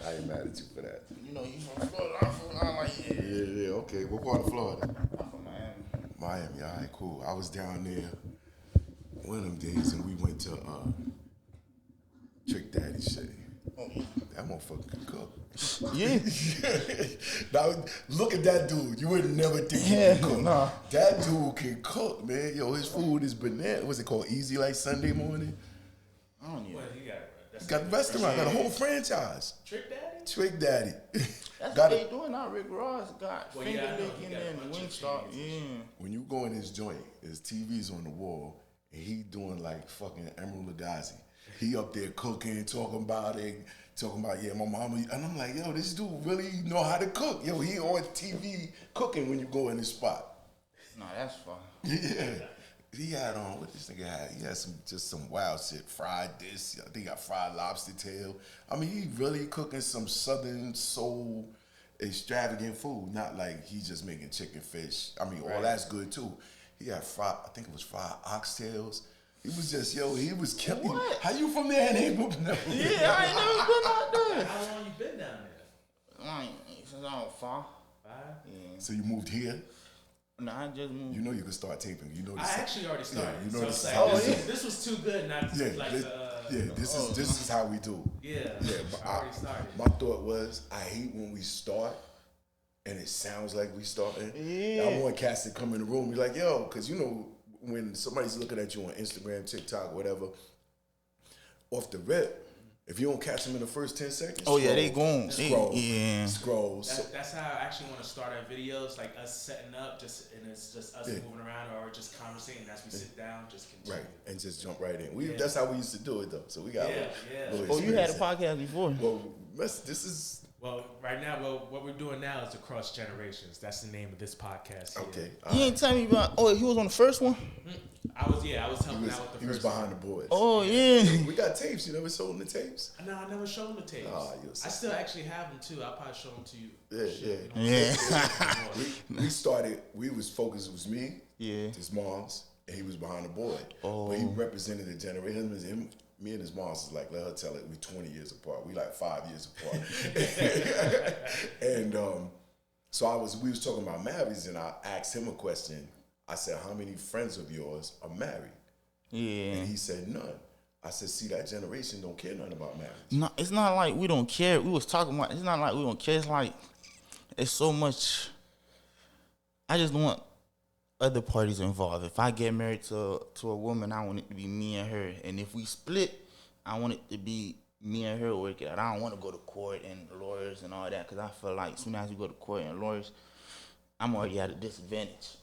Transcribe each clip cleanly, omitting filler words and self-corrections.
I ain't mad at you for that. You know, you from Florida. I'm from. I'm like, yeah. Yeah. Okay. What part of Florida? I'm from Miami. Miami. All right. Cool. I was down there one of them days, and we went to Trick Daddy shit. Oh, yeah. That motherfucker can cook. Yeah. Now look at that dude. You would never think he can cook. Nah. That dude can cook, man. Yo, his food is banana. What's it called? Easy like Sunday morning. I don't even. What he got? That's Got a restaurant. Got a whole franchise. Trick Daddy? Trick Daddy. That's Got what it. they doing now. Rick Ross got Well, finger yeah, I know. He licking got a and bunch of Wingstop. chains and Yeah. When you go in his joint, his TV's on the wall, and he doing like fucking Emeril Lagasse. He up there cooking, talking about yeah, my mama, and I'm like, yo, this dude really know how to cook. Yo, he on TV cooking when you go in his spot. Nah, that's fine. Yeah. He had on, what this nigga had? He had some wild shit. Fried this. I think he got fried lobster tail. I mean, he really cooking some Southern soul extravagant food. Not like he just making chicken, fish. I mean, all that's good too. He had fried, I think it was fried oxtails. He was just, he was killing. What? How you from there and ain't moving up? Yeah, I ain't never been out there. How long you been down there? I ain't, since I was 5. 5? Yeah. So you moved here? Nah, I just moved. You know you can start taping. You know I this. actually already started. Yeah, you know so this it's is like, how this, we is, this was too good not to Yeah, like this is how we do. Yeah. Yeah, but I already started. my thought was, I hate when we start and it sounds like we starting. Yeah. I want cats to come in the room and be like, yo, because you know, when somebody's looking at you on Instagram, TikTok, whatever, off the rip, if you don't catch them in the first 10 seconds, Oh, yeah, they gone. Scroll. Yeah. Scroll. That's how I actually want to start our videos, like us setting up, and it's just us moving around or just conversating as we sit down, just continue. Right, and just jump right in. That's how we used to do it, though. So we got Yeah. Oh, you had a podcast before? Well, this is... Well, right now, what we're doing now is Across Generations. That's the name of this podcast. Okay. You ain't tell me about. Oh, he was on the first one. I was helping out with the He was first behind the boards. Oh yeah. We got tapes. You never showed them the tapes? No, I never showed them the tapes. Oh, you're I still actually have them too. I'll probably show them to you. Yeah. We started, we was focused, it was me, Yeah. his mom's, and he was behind the board. Oh. But he represented the generation. Me and his mom's is like, let her tell it, we 20 years apart. We like 5 years apart. And so we was talking about marriages, and I asked him a question. I said, how many friends of yours are married? Yeah. And he said, none. I said, see, that generation don't care nothing about marriage. No, it's not like we don't care. We was talking about. It's not like we don't care. It's like it's so much. I just don't want other parties involved. If I get married to a woman, I want it to be me and her. And if we split, I want it to be me and her work it out. I don't want to go to court and lawyers and all that because I feel like as soon as you go to court and lawyers, I'm already at a disadvantage.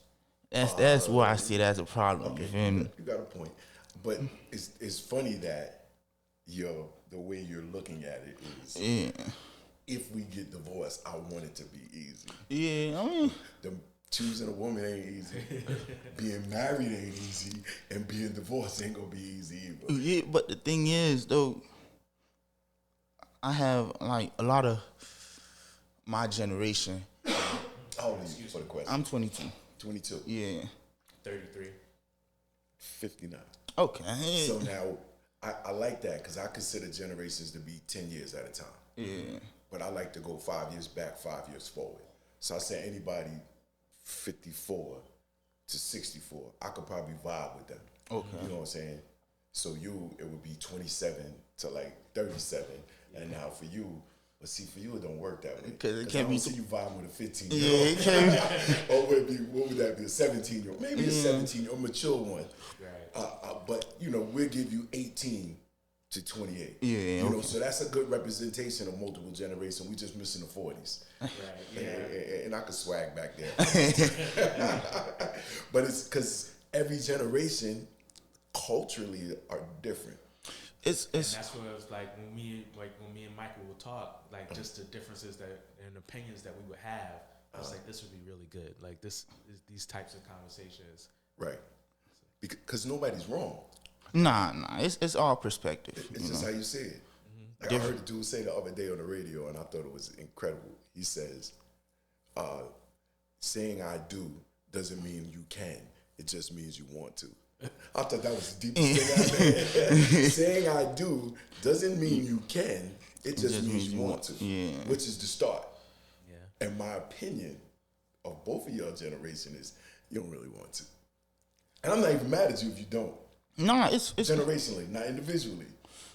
That's where I see it as a problem. Okay, You feel me? you got a point. But it's funny that the way you're looking at it is, Yeah. if we get divorced, I want it to be easy. Yeah, I mean, Choosing a woman ain't easy. Being married ain't easy. And being divorced ain't gonna be easy either. yeah, but the thing is, though, I have, like, a lot of my generation. How old are you for the question? I'm 22. 22. Yeah. 33. 59. Okay. So now, I like that because I consider generations to be 10 years at a time. Yeah. But I like to go 5 years back, 5 years forward. So I say anybody 54 to 64, I could probably vibe with them. Okay. You know what I'm saying? So it would be 27 to like 37. And now for you, but see, for you, it don't work that way. Because it can't I be. don't see you vibing with a 15-year-old. Yeah, it can't Or would it be, what would that be, a 17-year-old? Maybe a 17-year-old, mature one. Right. But, we'll give you 18 to 28. Yeah, You know, okay. so that's a good representation of multiple generations. We just missing the 40s. Right. Yeah. And I could swag back there. But it's because every generation culturally are different. It's And that's what it was like when me and Michael would talk, like just the differences and opinions that we would have. I was like, this would be really good. Like these types of conversations. Right. Because nobody's wrong. nah. It's all perspective. It's just how you see it. Like I heard the dude say the other day on the radio, and I thought it was incredible. He says, saying I do doesn't mean you can. It just means you want to. I thought that was the deepest thing I've ever heard. Saying I do doesn't mean you can. It just means you want to, Yeah. which is the start. Yeah. And my opinion of both of your generation is you don't really want to. And I'm not even mad at you if you don't. Nah, it's Generationally, not individually.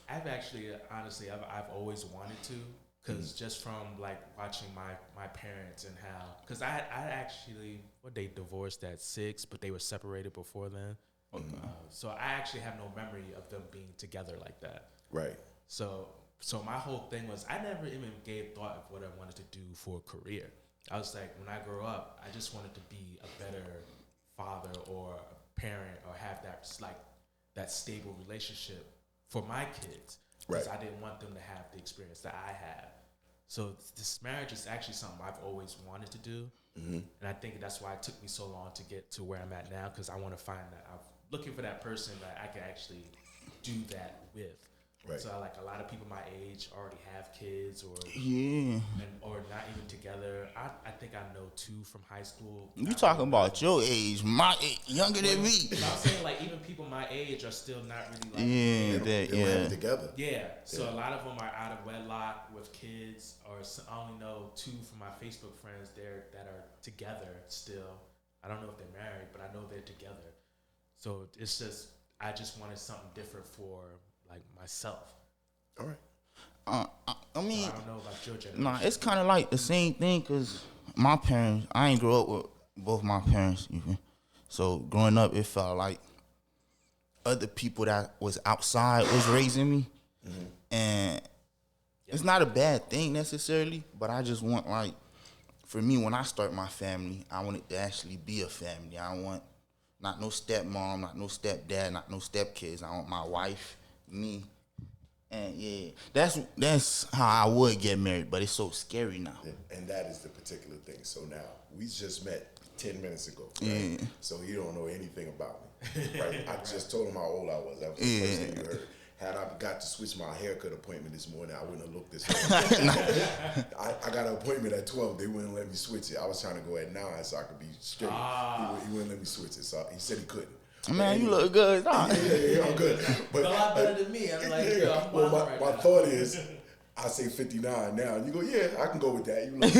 I've actually, honestly, I've always wanted to, because just from like watching my parents and how, because I actually, they divorced at 6, but they were separated before then. Okay. So I actually have no memory of them being together like that. Right. So my whole thing was I never even gave thought of what I wanted to do for a career. I was like, when I grow up, I just wanted to be a better father or a parent or have that stable relationship for my kids. Because Right. I didn't want them to have the experience that I had. So this marriage is actually something I've always wanted to do. And I think that's why it took me so long to get to where I'm at now, because I want to find that. I'm looking for that person that I can actually do that with. Right. So like a lot of people my age already have kids or not even together. I think I know 2 from high school. You talking about your age, my age, younger than me. But I'm saying like even people my age are still not really like Yeah, They don't have it together. yeah. So a lot of them are out of wedlock with kids, or I only know 2 from my Facebook friends there that are together still. I don't know if they're married, but I know they're together. So it's just I just wanted something different for like myself. All right. I mean, I don't know about your generation. nah, it's kind of like the same thing because my parents, I ain't grow up with both my parents, even. So growing up, it felt like other people that was outside was raising me. And it's not a bad thing necessarily, but I just want, like, for me, when I start my family, I want it to actually be a family. I want not no stepmom, not no stepdad, not no stepkids. I want my wife, me. And yeah, that's how I would get married, but it's so scary now. And that is the particular thing. So now, we just met 10 minutes ago, right? Yeah. So you don't know anything about me, right? I just told him how old I was. That was the first thing you heard. Had I got to switch my haircut appointment this morning, I wouldn't have looked this way. I got an appointment at 12. They wouldn't let me switch it. I was trying to go at 9 so I could be straight. He wouldn't let me switch it. So he said he couldn't. Man, you look good. Nah. Yeah, I'm good. But, a lot better than me. I'm like, yo, I'm well, wild right my now. thought is, I say 59 now. And you go, yeah, I can go with that. You look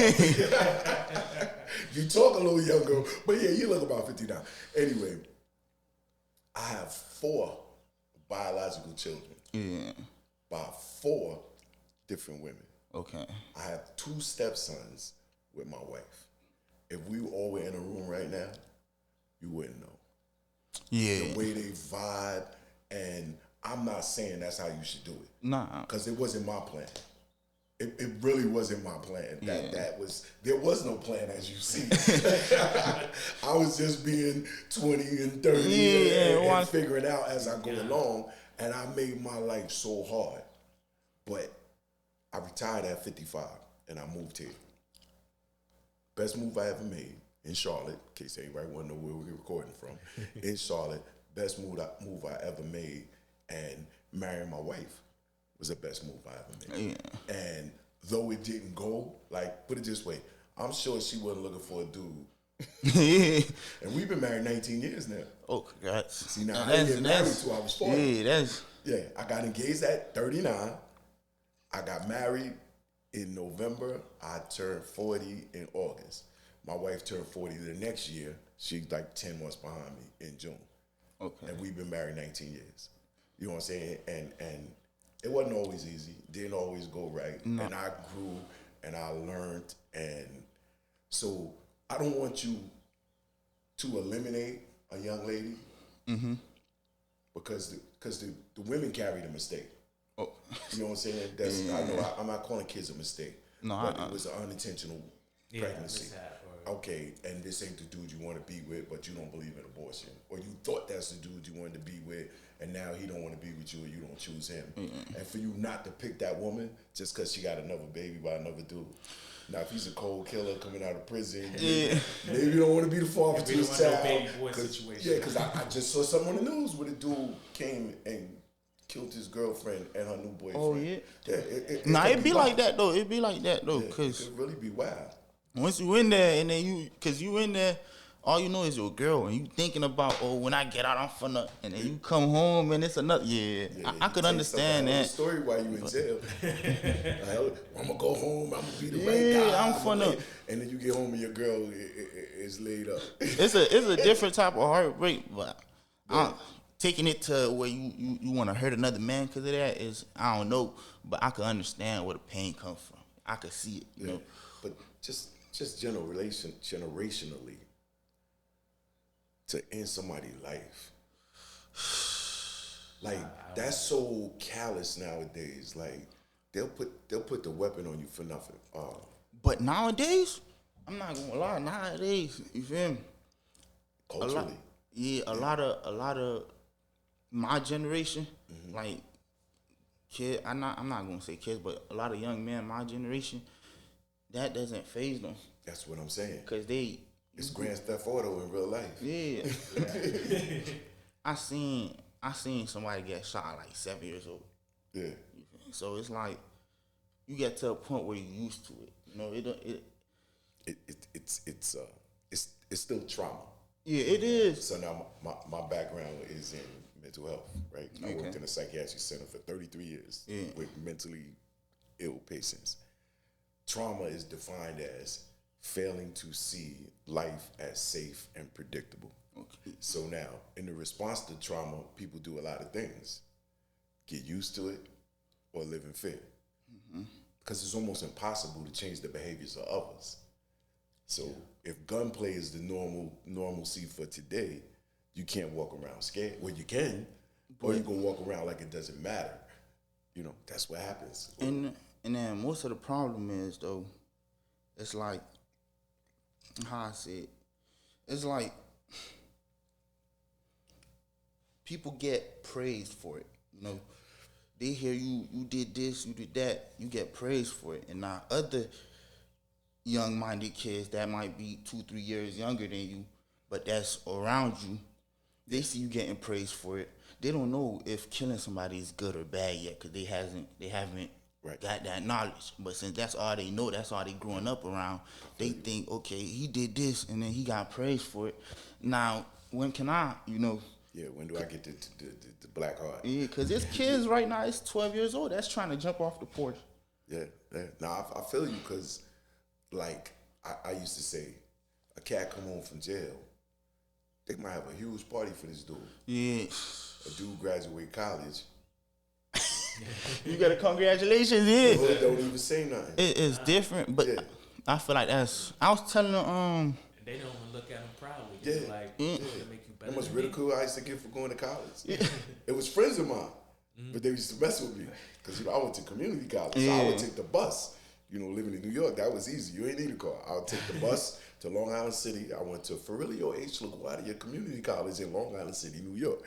about you talk a little younger, but yeah, you look about 59. Anyway, I have 4 biological children Yeah. by 4 different women. Okay. I have 2 stepsons with my wife. If we all were in a room right now, you wouldn't know. Yeah. The way they vibe, and I'm not saying that's how you should do it. Nah. Because it wasn't my plan. It really wasn't my plan. There was no plan, as you see. I was just being 20 and 30 and figuring out as I go along, and I made my life so hard. But I retired at 55, and I moved here. Best move I ever made in Charlotte, in case anybody want to know where we're recording from. In Charlotte, best move I ever made, and marrying my wife was the best move I ever made. Yeah. And though it didn't go, like, put it this way, I'm sure she wasn't looking for a dude. And we've been married 19 years now. Oh, congrats. See, now I didn't get married till I was 40. Yeah, Yeah, I got engaged at 39. I got married in November. I turned 40 in August. My wife turned 40 the next year. She's like 10 months behind me in June. Okay. And we've been married 19 years. You know what I'm saying? And it wasn't always easy. Didn't always go right. No. And I grew and I learned. And so I don't want you to eliminate a young lady because the women carry the mistake. Oh. You know what I'm saying? That's I know I'm not calling kids a mistake. No, but it was an unintentional pregnancy. Okay, and this ain't the dude you want to be with, but you don't believe in abortion, or you thought that's the dude you wanted to be with, and now he don't want to be with you, or you don't choose him. And for you not to pick that woman just because she got another baby by another dude. Now, if he's a cold killer coming out of prison, maybe you don't want to be the father to his child. Baby boy situation. Yeah, because I just saw something on the news where the dude came and killed his girlfriend and her new boyfriend. Oh, yeah? Yeah, it'd be like that, though. It'd be like that, though, it because could really be wild. once you in there, and then because you in there, all you know is your girl, and you thinking about, oh, when I get out, I'm finna, and then you come home and it's another. Yeah, I could understand that. Story while you in jail. Like, I'm gonna go home. I'm gonna be the right Yeah, guy. I'm finna. And then you get home and your girl is laid up. It's a different type of heartbreak, but taking it to where you want to hurt another man because of that is, I don't know, but I can understand where the pain comes from. I could see it, you know. But just generationally, to end somebody's life, like that's so callous nowadays. Like they'll put the weapon on you for nothing. But nowadays, I'm not gonna lie. Nowadays, you feel me? Culturally, A lot of my generation, like kid. I'm not gonna say kids, but a lot of young men, my generation, that doesn't faze them. That's what I'm saying. Cause It's Grand Theft Auto in real life. yeah. I seen somebody get shot at like 7 years old. Yeah. So it's like you get to a point where you're used to it. You know, It's still trauma. Yeah, it is. So now my background is in mental health, right? I worked in a psychiatric center for 33 years with mentally ill patients. Trauma is defined as failing to see life as safe and predictable. Okay. So now, in the response to trauma, people do a lot of things. Get used to it or live in fear. Because it's almost impossible to change the behaviors of others. So if gunplay is the normalcy for today, you can't walk around scared. Well, you can, or you can walk around like it doesn't matter. You know, that's what happens. And then most of the problem is, though, it's like, how I say it, it's like people get praised for it. You know, they hear you did this, you did that, you get praised for it. And now other young-minded kids that might be 2-3 years younger than you, but that's around you, they see you getting praised for it. They don't know if killing somebody is good or bad yet because they haven't got that knowledge. But since that's all they know, that's all they growing up around, they think, okay, he did this and then he got praised for it. Now, when can I, you know? Yeah, when do I get the black heart? Yeah, because there's kids right now, it's 12 years old, that's trying to jump off the porch. Yeah. Now, I feel you because, like, I used to say, a cat come home from jail, they might have a huge party for this dude. Yeah. A dude graduate college. You got a congratulations, yeah. Don't even say nothing. It's different, but I feel like that's. I was telling them, And they don't even look at him proudly. Yeah. Like, they make you better. How much ridicule I used to get for going to college. It was friends of mine, but they used to mess with me because I went to community college. So I would take the bus. You know, living in New York, that was easy. You ain't need a car. I would take the bus to Long Island City. I went to Ferrilio H. LaGuardia Community College in Long Island City, New York.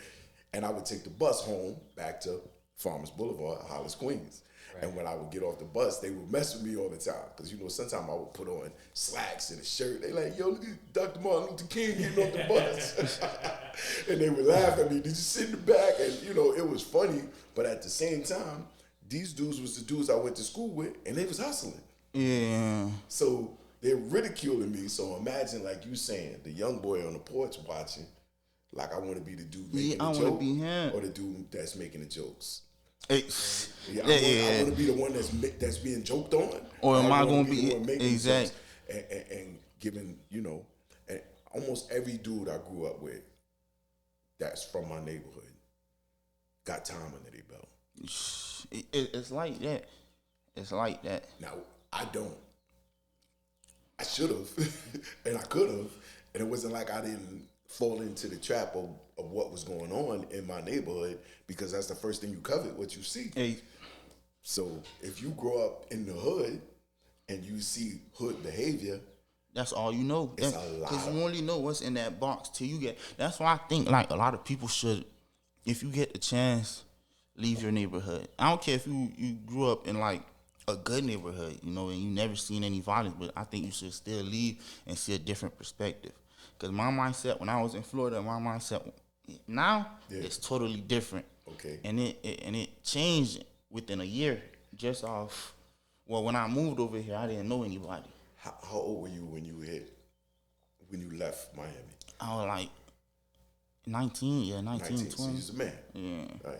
And I would take the bus home back to Farmers Boulevard, Hollis, Queens. Right. And when I would get off the bus, they would mess with me all the time. Because, you know, sometimes I would put on slacks and a shirt. They like, yo, look at Dr. Martin Luther King getting off the bus. And they would laugh at me. Did you sit in the back? And, you know, it was funny. But at the same time, these dudes was the dudes I went to school with, and they was hustling. yeah. So they're ridiculing me. So imagine, like you saying, the young boy on the porch watching, like I want to be the dude making the joke, be him. or the dude that's making the jokes. I want to be the one that's being joked on, or am I going to be be the one making exact? jokes and giving, you know, and almost every dude I grew up with that's from my neighborhood got time under their belt. It's like that. It's like that. Now, I don't. I should have, and I could have, and it wasn't like I didn't fall into the trap of what was going on in my neighborhood, because that's the first thing you covet, what you see. Hey. So if you grow up in the hood and you see hood behavior, that's all you know. It's a lot. Because you only know what's in that box till you get. That's why I think like a lot of people should, if you get the chance, leave your neighborhood. I don't care if you grew up in like a good neighborhood, you know, and you never seen any violence, but I think you should still leave and see a different perspective. Because my mindset when I was in Florida, my mindset now is totally different. Okay. And it changed within a year just off. Well, when I moved over here, I didn't know anybody. How old were you when you when you left Miami? I was like 19, yeah, 19, 19. So 20. you was a man. Yeah. Right.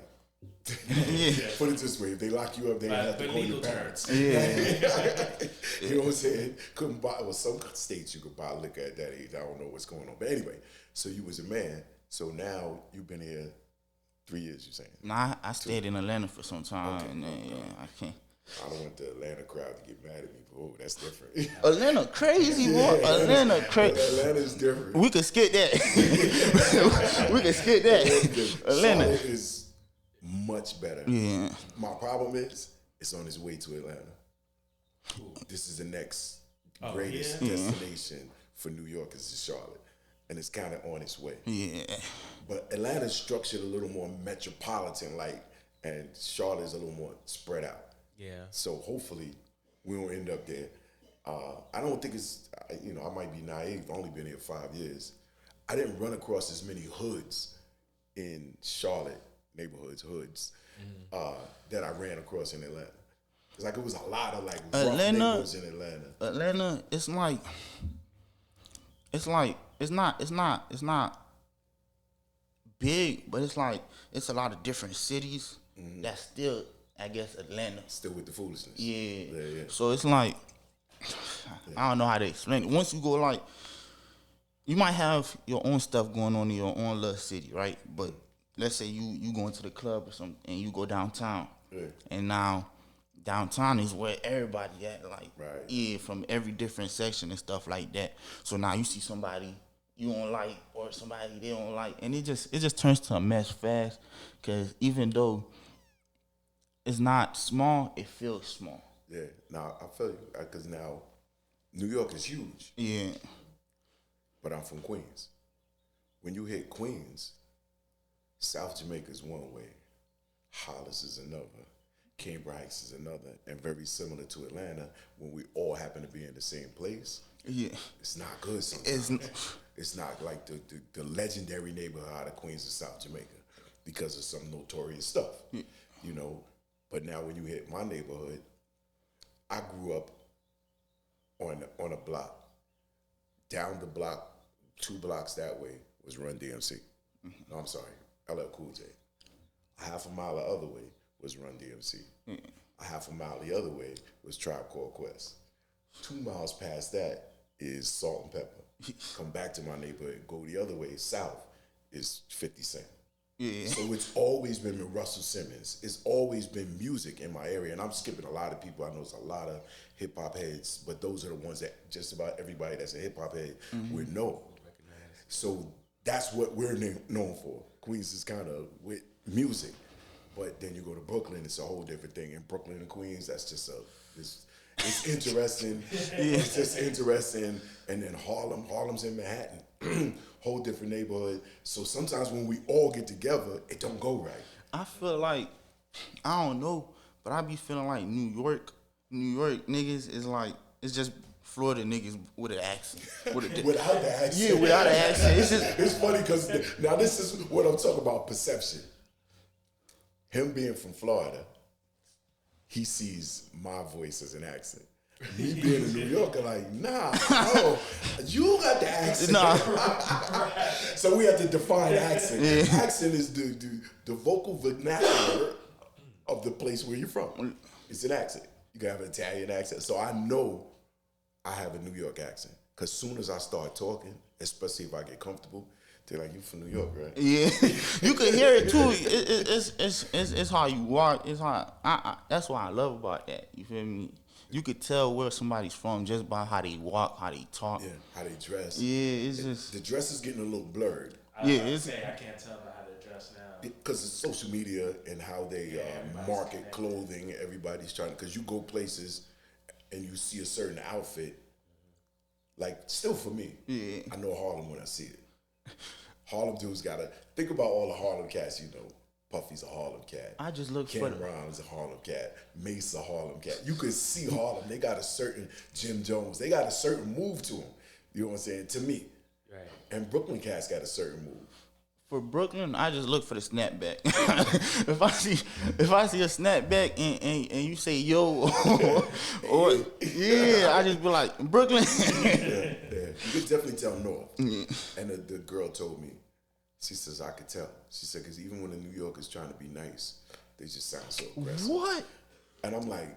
Yeah. Put it this way: if they lock you up, they have to But call your legal parents. Yeah. You know what I'm saying? Couldn't buy. Well, some states you could buy liquor at that age. I don't know what's going on, but anyway. So you was a man. So now you've been here 3 years. You saying? Nah, I stayed in Atlanta for some time, Okay. and then, I can't. I don't want the Atlanta crowd to get mad at me, but oh, that's different. Atlanta crazy, boy. Atlanta crazy. Atlanta's different. We could skip that. We could skip that. Atlanta. Charlotte is much better. Yeah. My problem is it's on its way to Atlanta. This is the next greatest destination for New Yorkers is Charlotte, and it's kind of on its way. Yeah. But Atlanta's structured a little more metropolitan-like, and Charlotte is a little more spread out. Yeah. So hopefully we won't end up there. I don't think it's, I might be naive. I've only been here 5 years. I didn't run across as many hoods in Charlotte, hoods, that I ran across in Atlanta. It's like it was a lot of like rough neighborhoods in Atlanta. Atlanta, it's not big, but it's a lot of different cities that's still, I guess, Atlanta. Still with the foolishness. Yeah. So it's like, I don't know how to explain it. Once you go you might have your own stuff going on in your own little city, right? But let's say you go into the club or something and you go downtown. Yeah. And now downtown is where everybody at, Right. Yeah, from every different section and stuff like that. So now you see somebody you don't like or somebody they don't like, and it just turns to a mess fast. Cause even though it's not small, it feels small. Yeah. Now I feel you because now New York is huge, Yeah. but I'm from Queens. When you hit Queens, South Jamaica is one way, Hollis is another, Cambridge Heights is another, and very similar to Atlanta, when we all happen to be in the same place, Yeah. it's not good sometimes. It's It's not like the legendary neighborhood out of Queens and South Jamaica because of some notorious stuff, But now when you hit my neighborhood, I grew up on a block. Down the block, 2 blocks that way was Run DMC. No, I'm sorry, LL Cool J. A half a mile the other way was Run DMC. A half a mile the other way was Tribe Called Quest. 2 miles past that is Salt and Pepper. Come back to my neighborhood, go the other way, south, is 50 Cent. Yeah. So it's always been with Russell Simmons. It's always been music in my area. And I'm skipping a lot of people. I know there's a lot of hip-hop heads, but those are the ones that just about everybody that's a hip-hop head would know. So that's what we're known for. Queens is kind of with music. But then you go to Brooklyn, it's a whole different thing. In Brooklyn and Queens, that's just it's interesting. It's just interesting. And then Harlem's in Manhattan, whole different neighborhood. So sometimes when we all get together, it don't go right. I feel like, I don't know, but I be feeling like New York niggas is like, it's just Florida niggas with an accent. Without the accent. Yeah, without an accent. It's just, It's funny because now this is what I'm talking about, perception. Him being from Florida, he sees my voice as an accent. Me being a New Yorker, like, nah, no, you got the accent. Nah. So we have to define accent. Accent is the vocal vernacular of the place where you're from. It's an accent. You can have an Italian accent. So I know I have a New York accent. Because soon as I start talking, especially if I get comfortable, they're like, you from New York, right? yeah, you can hear it too. It's how you walk. It's how that's what I love about that. You feel me? You could tell where somebody's from just by how they walk, how they talk. Yeah, how they dress. Yeah, it's just The dress is getting a little blurred. I can't tell by how they dress now. Because it's social media and how they market clothing. Everybody's trying, because you go places and you see a certain outfit. Like, still for me, I know Harlem when I see it. Harlem dudes gotta think about all the Harlem cats, Puffy's a Harlem cat. I just look Ken for the Rhymes a Harlem cat. Mace a Harlem cat. You could see Harlem. They got a certain Jim Jones. They got a certain move to them. You know what I'm saying? To me. Right. And Brooklyn cats got a certain move. for Brooklyn, I just look for the snapback. if I see a snapback and you say yo or yeah, I just be like Brooklyn. Yeah. You could definitely tell North. And the girl told me, she says, I could tell. She said, because even when the New Yorkers trying to be nice, they just sound so aggressive. What? And I'm like,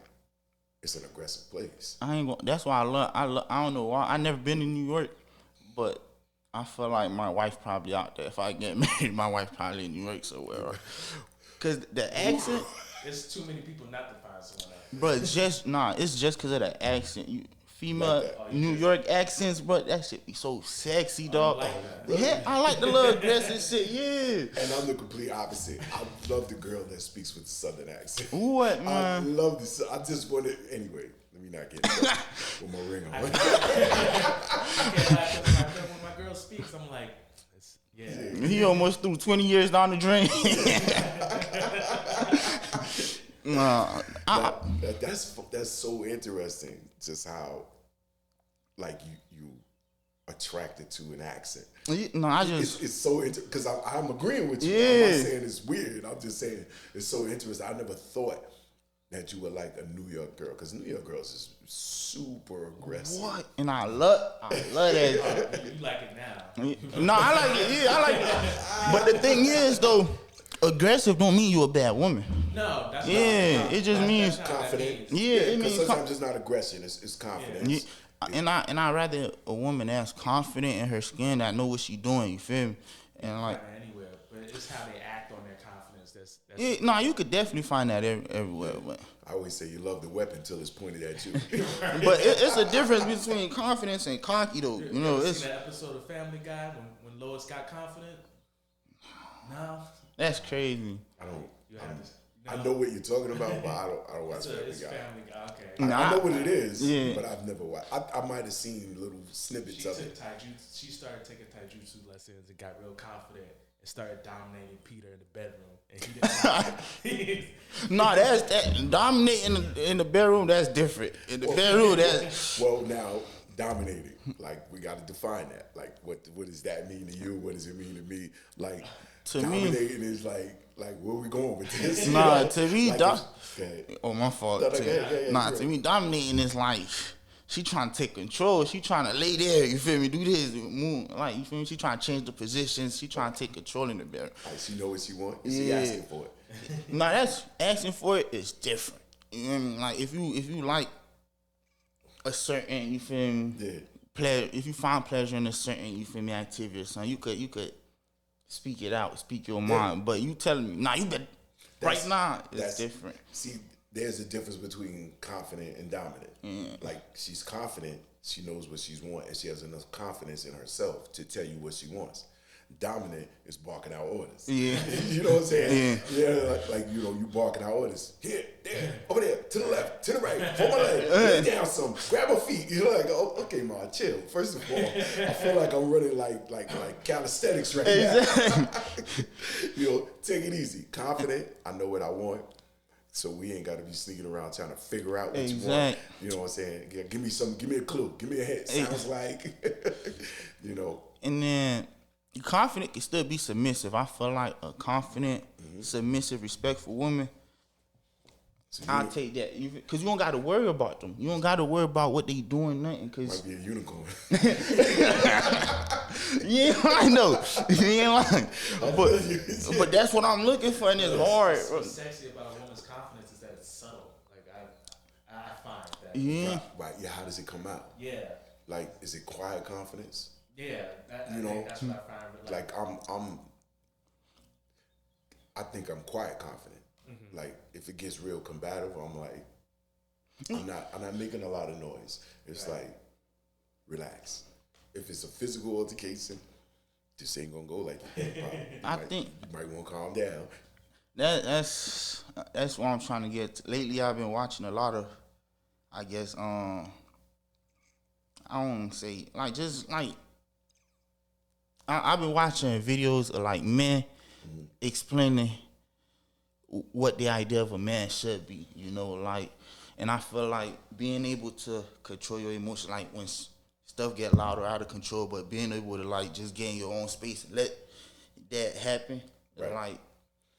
it's an aggressive place. I ain't gonna. That's why I don't know why. I never been to New York, but I feel like my wife probably out there. If I get married, my wife probably in New York somewhere. Cause the accent. There's too many people not to find someone like that. But it's just cause of the accent. Female New York accents, bro, that shit be so sexy, dog. Yeah, I like the little aggressive shit, yeah. And I'm the complete opposite. I love the girl that speaks with the southern accent. What, I man? love this. I just want to, anyway, let me not get into with my ring on. I can't lie, when my girl speaks, I'm like, yeah. He almost threw 20 years down the drain. That's so interesting. Just how, like you attracted to an accent. No, I just It's so because I'm agreeing with you. Yeah. I'm not saying it's weird. I'm just saying it's so interesting. I never thought that you were like a New York girl because New York girls is super aggressive. what? And I love that. You like it now. No, I like it. Yeah, I like it. But the thing is, though, aggressive don't mean you a bad woman. No, that's Yeah, not. it just means Confident. Yeah, it because means sometimes it's not aggression. It's confidence. Yeah, and I rather a woman that's confident in her skin that know what she doing. You feel me? And like, Anywhere, but it's how they act on their confidence. That's yeah, no, you could definitely find that everywhere. But I always say you love the weapon until it's pointed at you. it's a difference between confidence and cocky, though. You know, ever it's seen that episode of Family Guy when Lois got confident. No, that's crazy. I don't. you have to. I know what you're talking about, but I don't watch Family It's Guy. Family Guy. Okay. Nah, I know what it is, Yeah. but I've never watched. I might have seen little snippets She of took it. taijutsu. She started taking taijutsu lessons and got real confident and started dominating Peter in the bedroom. And he didn't. No, that dominating in the bedroom. That's different. In the bedroom, that's Well, now dominating. Like we got to define that. Like what does that mean to you? What does it mean to me? Like To me- dominating is like where we going with this? Nah, You know? to me, Like okay. Oh, my fault. No, yeah, Nah, sure. to me, dominating is like she trying to take control. She trying to lay there. You feel me? Do this, move. Like you feel me? She trying to change the positions. She trying to take control in the bedroom. Like she know what she want. Is she Yeah. asking for it? Nah, that's asking for it is different. You know what I mean? Like if you like a certain, you feel me? Yeah. Pleasure. If you find pleasure in a certain, you feel me, activity or something, you could speak it out, speak your mind. But you telling me, nah, you got right now. It's different. See, there's a difference between confident and dominant. Like she's confident, she knows what she's want, and she has enough confidence in herself to tell you what she wants. Dominant is barking out orders. Yeah. You know what I'm saying? Yeah, like you know, you barking out orders. Here, there, over there, to the left, to the right, hold my leg, lay down some, grab my feet. You're like, oh, okay, ma, chill. First of all, I feel like I'm running like calisthenics right now. You know, take it easy. Confident, I know what I want. So we ain't got to be sneaking around trying to figure out what you want. You know what I'm saying? Yeah, give me a clue. Give me a hint. Sounds like, you know. And then confident can still be submissive. I feel like a confident, submissive, respectful woman, So I'll take that. Because you don't got to worry about them. You don't got to worry about what they doing, nothing. Cause might be a unicorn. you ain't lying, though. You ain't lying. But that's what I'm looking for, and it's hard. What's sexy about a woman's confidence is that it's subtle. Like I find that. Yeah. Right, yeah, how does it come out? Yeah. Like, is it quiet confidence? Yeah. You know, that's what I find. Like I think I'm quiet confident. Like if it gets real combative, I'm like, I'm not making a lot of noise. It's like, relax. If it's a physical altercation, this ain't gonna go like that. You might want to calm down. That's what I'm trying to get. Lately, I've been watching a lot of, I guess, I don't say like just like I've been watching videos of like men explaining what the idea of a man should be, you know, like, and I feel like being able to control your emotions, like when stuff get louder, out of control, but being able to like just get in your own space and that happen. Right. Like,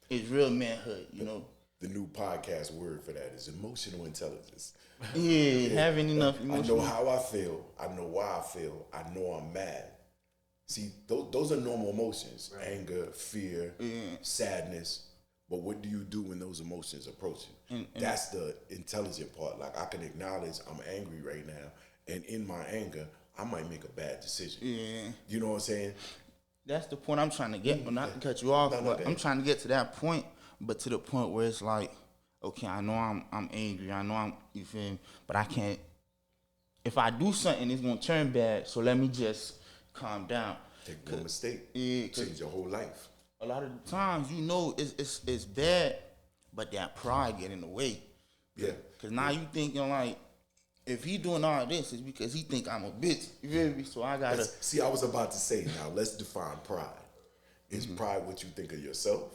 it's real manhood, you know. The new podcast word for that is emotional intelligence. Yeah, having enough I know emotional. how I feel. I know why I feel. I know I'm mad. See, those are normal emotions: anger, fear, sadness. But what do you do when those emotions approach you? And That's the intelligent part. Like, I can acknowledge I'm angry right now, and in my anger, I might make a bad decision. Yeah. You know what I'm saying? That's the point I'm trying to get, but not to cut you off, No, but go I'm ahead. trying to get to that point, but to the point where it's like, okay, I know I'm angry, I know you feel me, but I can't, if I do something, it's gonna turn bad, so let me just calm down. Take one mistake, Yeah, 'cause change your whole life. a lot of the times, you know, it's bad, but that pride get in the way. Yeah. Cause now you thinking like, if he doing all this, it's because he think I'm a bitch. You feel me? So I gotta. See, I was about to say, now let's define pride. Is pride what you think of yourself,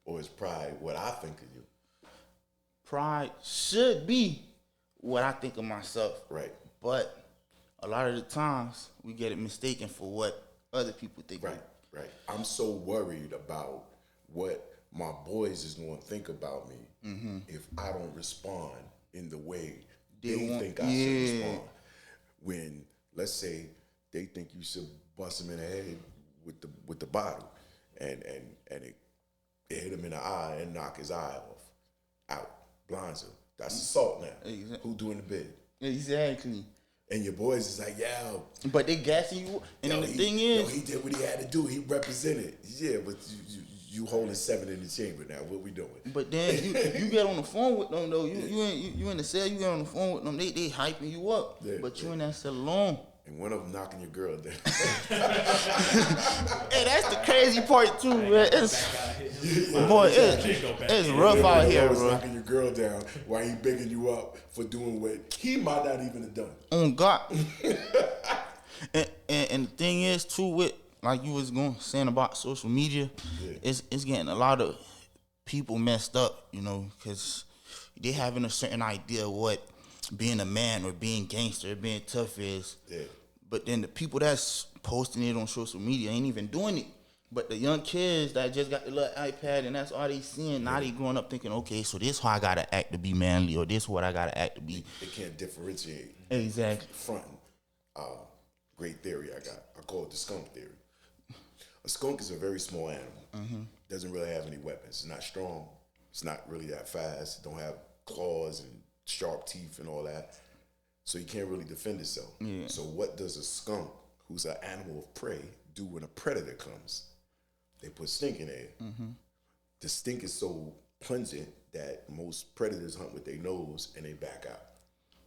or is pride what I think of you? Pride should be what I think of myself. Right. But a lot of the times we get it mistaken for what other people think. Right, right. I'm so worried about what my boys is going to think about me if I don't respond in the way they want- think I should yeah. respond. When, let's say, they think you should bust them in the head with the bottle, and it hit him in the eye and knock his eye out, blinds him. That's assault now. Exactly. Who doing the bid? Exactly. And your boys is like, yo, But they gassing you. And then the thing yo, is, he did what he had to do. He represented. Yeah, but you holding 7 in the chamber now. What we doing? but then you get on the phone with them though. You in the cell. You get on the phone with them. They hyping you up. Yeah, But you yeah. in that cell alone. And one of them knocking your girl down. Hey, that's the crazy part too, man. Boy, it's rough out One here, of them bro. knocking your girl down while he bigging you up for doing what he might not even have done. On God. and the thing is too, with like you was saying about social media, Yeah. it's getting a lot of people messed up, you know, because they having a certain idea of what being a man or being gangster, being tough is. Yeah. But then the people that's posting it on social media ain't even doing it. But the young kids that just got the little iPad and that's all they seeing, now they growing up thinking, okay, so this how I gotta act to be manly, or this what I gotta act to be. They can't differentiate. Exactly. Fronting. Great theory I got. I call it the skunk theory. A skunk is a very small animal. Doesn't really have any weapons. It's not strong. It's not really that fast. It don't have claws and sharp teeth and all that. So you can't really defend itself. Yeah. So what does a skunk, who's an animal of prey, do when a predator comes? They put stink in there. The stink is so pungent that most predators hunt with their nose and they back out.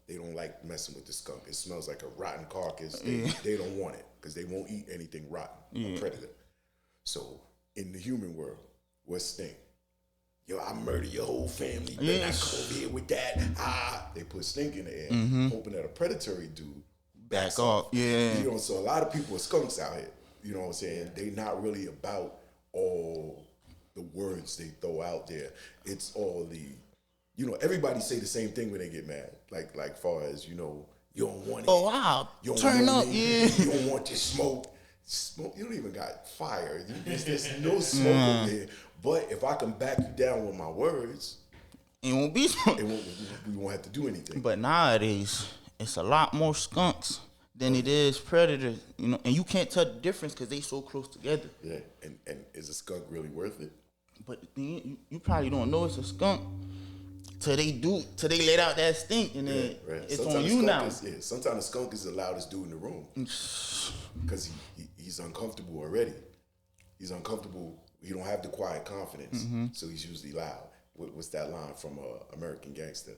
They don't like messing with the skunk. It smells like a rotten carcass. They don't want it because they won't eat anything rotten, a predator. So in the human world, what's stink? Yo, I murder your whole family. You better not come over here with that. They put stink in the air, hoping that a predatory dude Back off. Yeah. You know, so a lot of people are skunks out here. You know what I'm saying? They not really about all the words they throw out there. It's all the, you know, everybody say the same thing when they get mad. Like far as, you know, you don't want it. Oh wow. You don't Turn want up, me. yeah. You don't want this smoke. Smoke, you don't even got fire. There's no smoke over here. But if I can back you down with my words, It won't be. we won't have to do anything. But nowadays, it's a lot more skunks than it is predators, you know, and you can't tell the difference because they so close together. Yeah, and is a skunk really worth it? But the thing, you probably don't know it's a skunk till they let out that stink, and then Right. it's Sometimes on the you skunk now. Sometimes the skunk is the loudest dude in the room because he's uncomfortable already. He's uncomfortable. He don't have the quiet confidence, so he's usually loud. What's that line from American Gangster?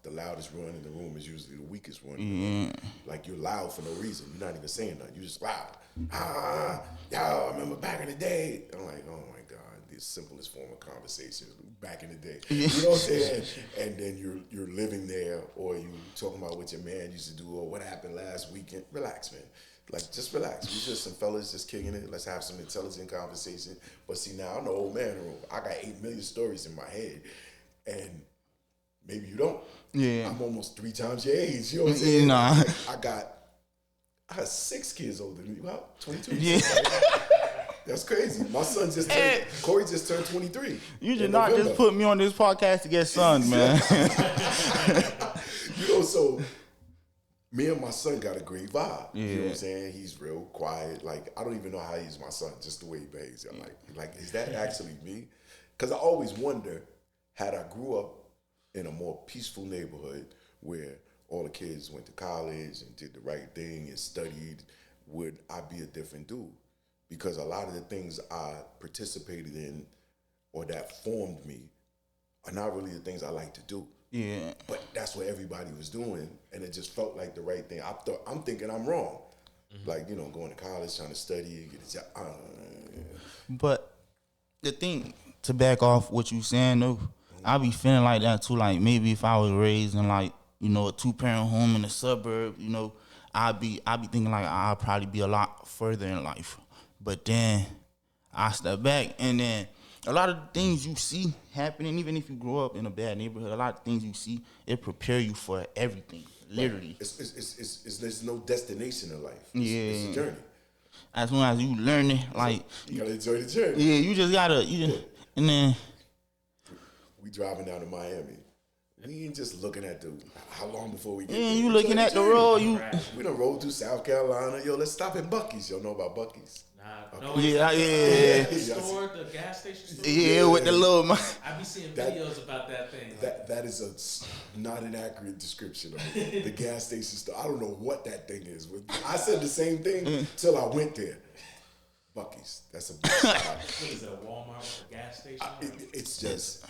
The loudest one in the room is usually the weakest one. Like you're loud for no reason. You're not even saying nothing. You're just loud. Y'all, I remember back in the day. I'm like, oh my God, the simplest form of conversation back in the day. You know what I'm saying? And then you're living there, or you talking about what your man used to do, or what happened last weekend. Relax, man. Like, just relax. We just some fellas just kicking it. Let's have some intelligent conversation. But see, now I'm the old man in the room. I got 8 million stories in my head, and maybe you don't. Yeah. I'm almost 3 times your age. You know what I'm saying? Nah. I got 6 kids older than you. How? 22? Yeah. That's crazy. My son just turned, Corey just turned 23. You did not just put me on this podcast to get sons, man. So me and my son got a great vibe. Yeah. You know what I'm saying? He's real quiet. Like, I don't even know how he's my son, just the way he behaves. I'm like, is that actually me? Because I always wonder, had I grew up in a more peaceful neighborhood where all the kids went to college and did the right thing and studied, would I be a different dude? Because a lot of the things I participated in or that formed me are not really the things I like to do. Yeah. But that's what everybody was doing, and it just felt like the right thing. I'm thinking I'm wrong. Like, going to college, trying to study, get a job. But the thing, to back off what you saying though, I be feeling like that too. Like maybe if I was raised in like, a 2-parent home in the suburb, I'd be thinking like I'd probably be a lot further in life. But then I step back, and then a lot of the things you see happening, even if you grow up in a bad neighborhood, a lot of things you see, it prepare you for everything, literally. There's no destination in life. It's a journey. As soon as you learn it, like... You gotta enjoy the journey. Yeah, you just gotta... And then... We driving down to Miami. We ain't just looking at how long before we get Yeah, there. you looking at the road, We done rode through South Carolina. Yo, let's stop at Buc-ee's. Y'all know about Buc-ee's? No, yeah. The store, the gas station store. Yeah, with the little... I be seeing videos about that thing. That is not an accurate description of it. The gas station store. I don't know what that thing is. I said the same thing till I went there. Buc-ee's. That's a big spot. What is it, a Walmart with a gas station? It's just...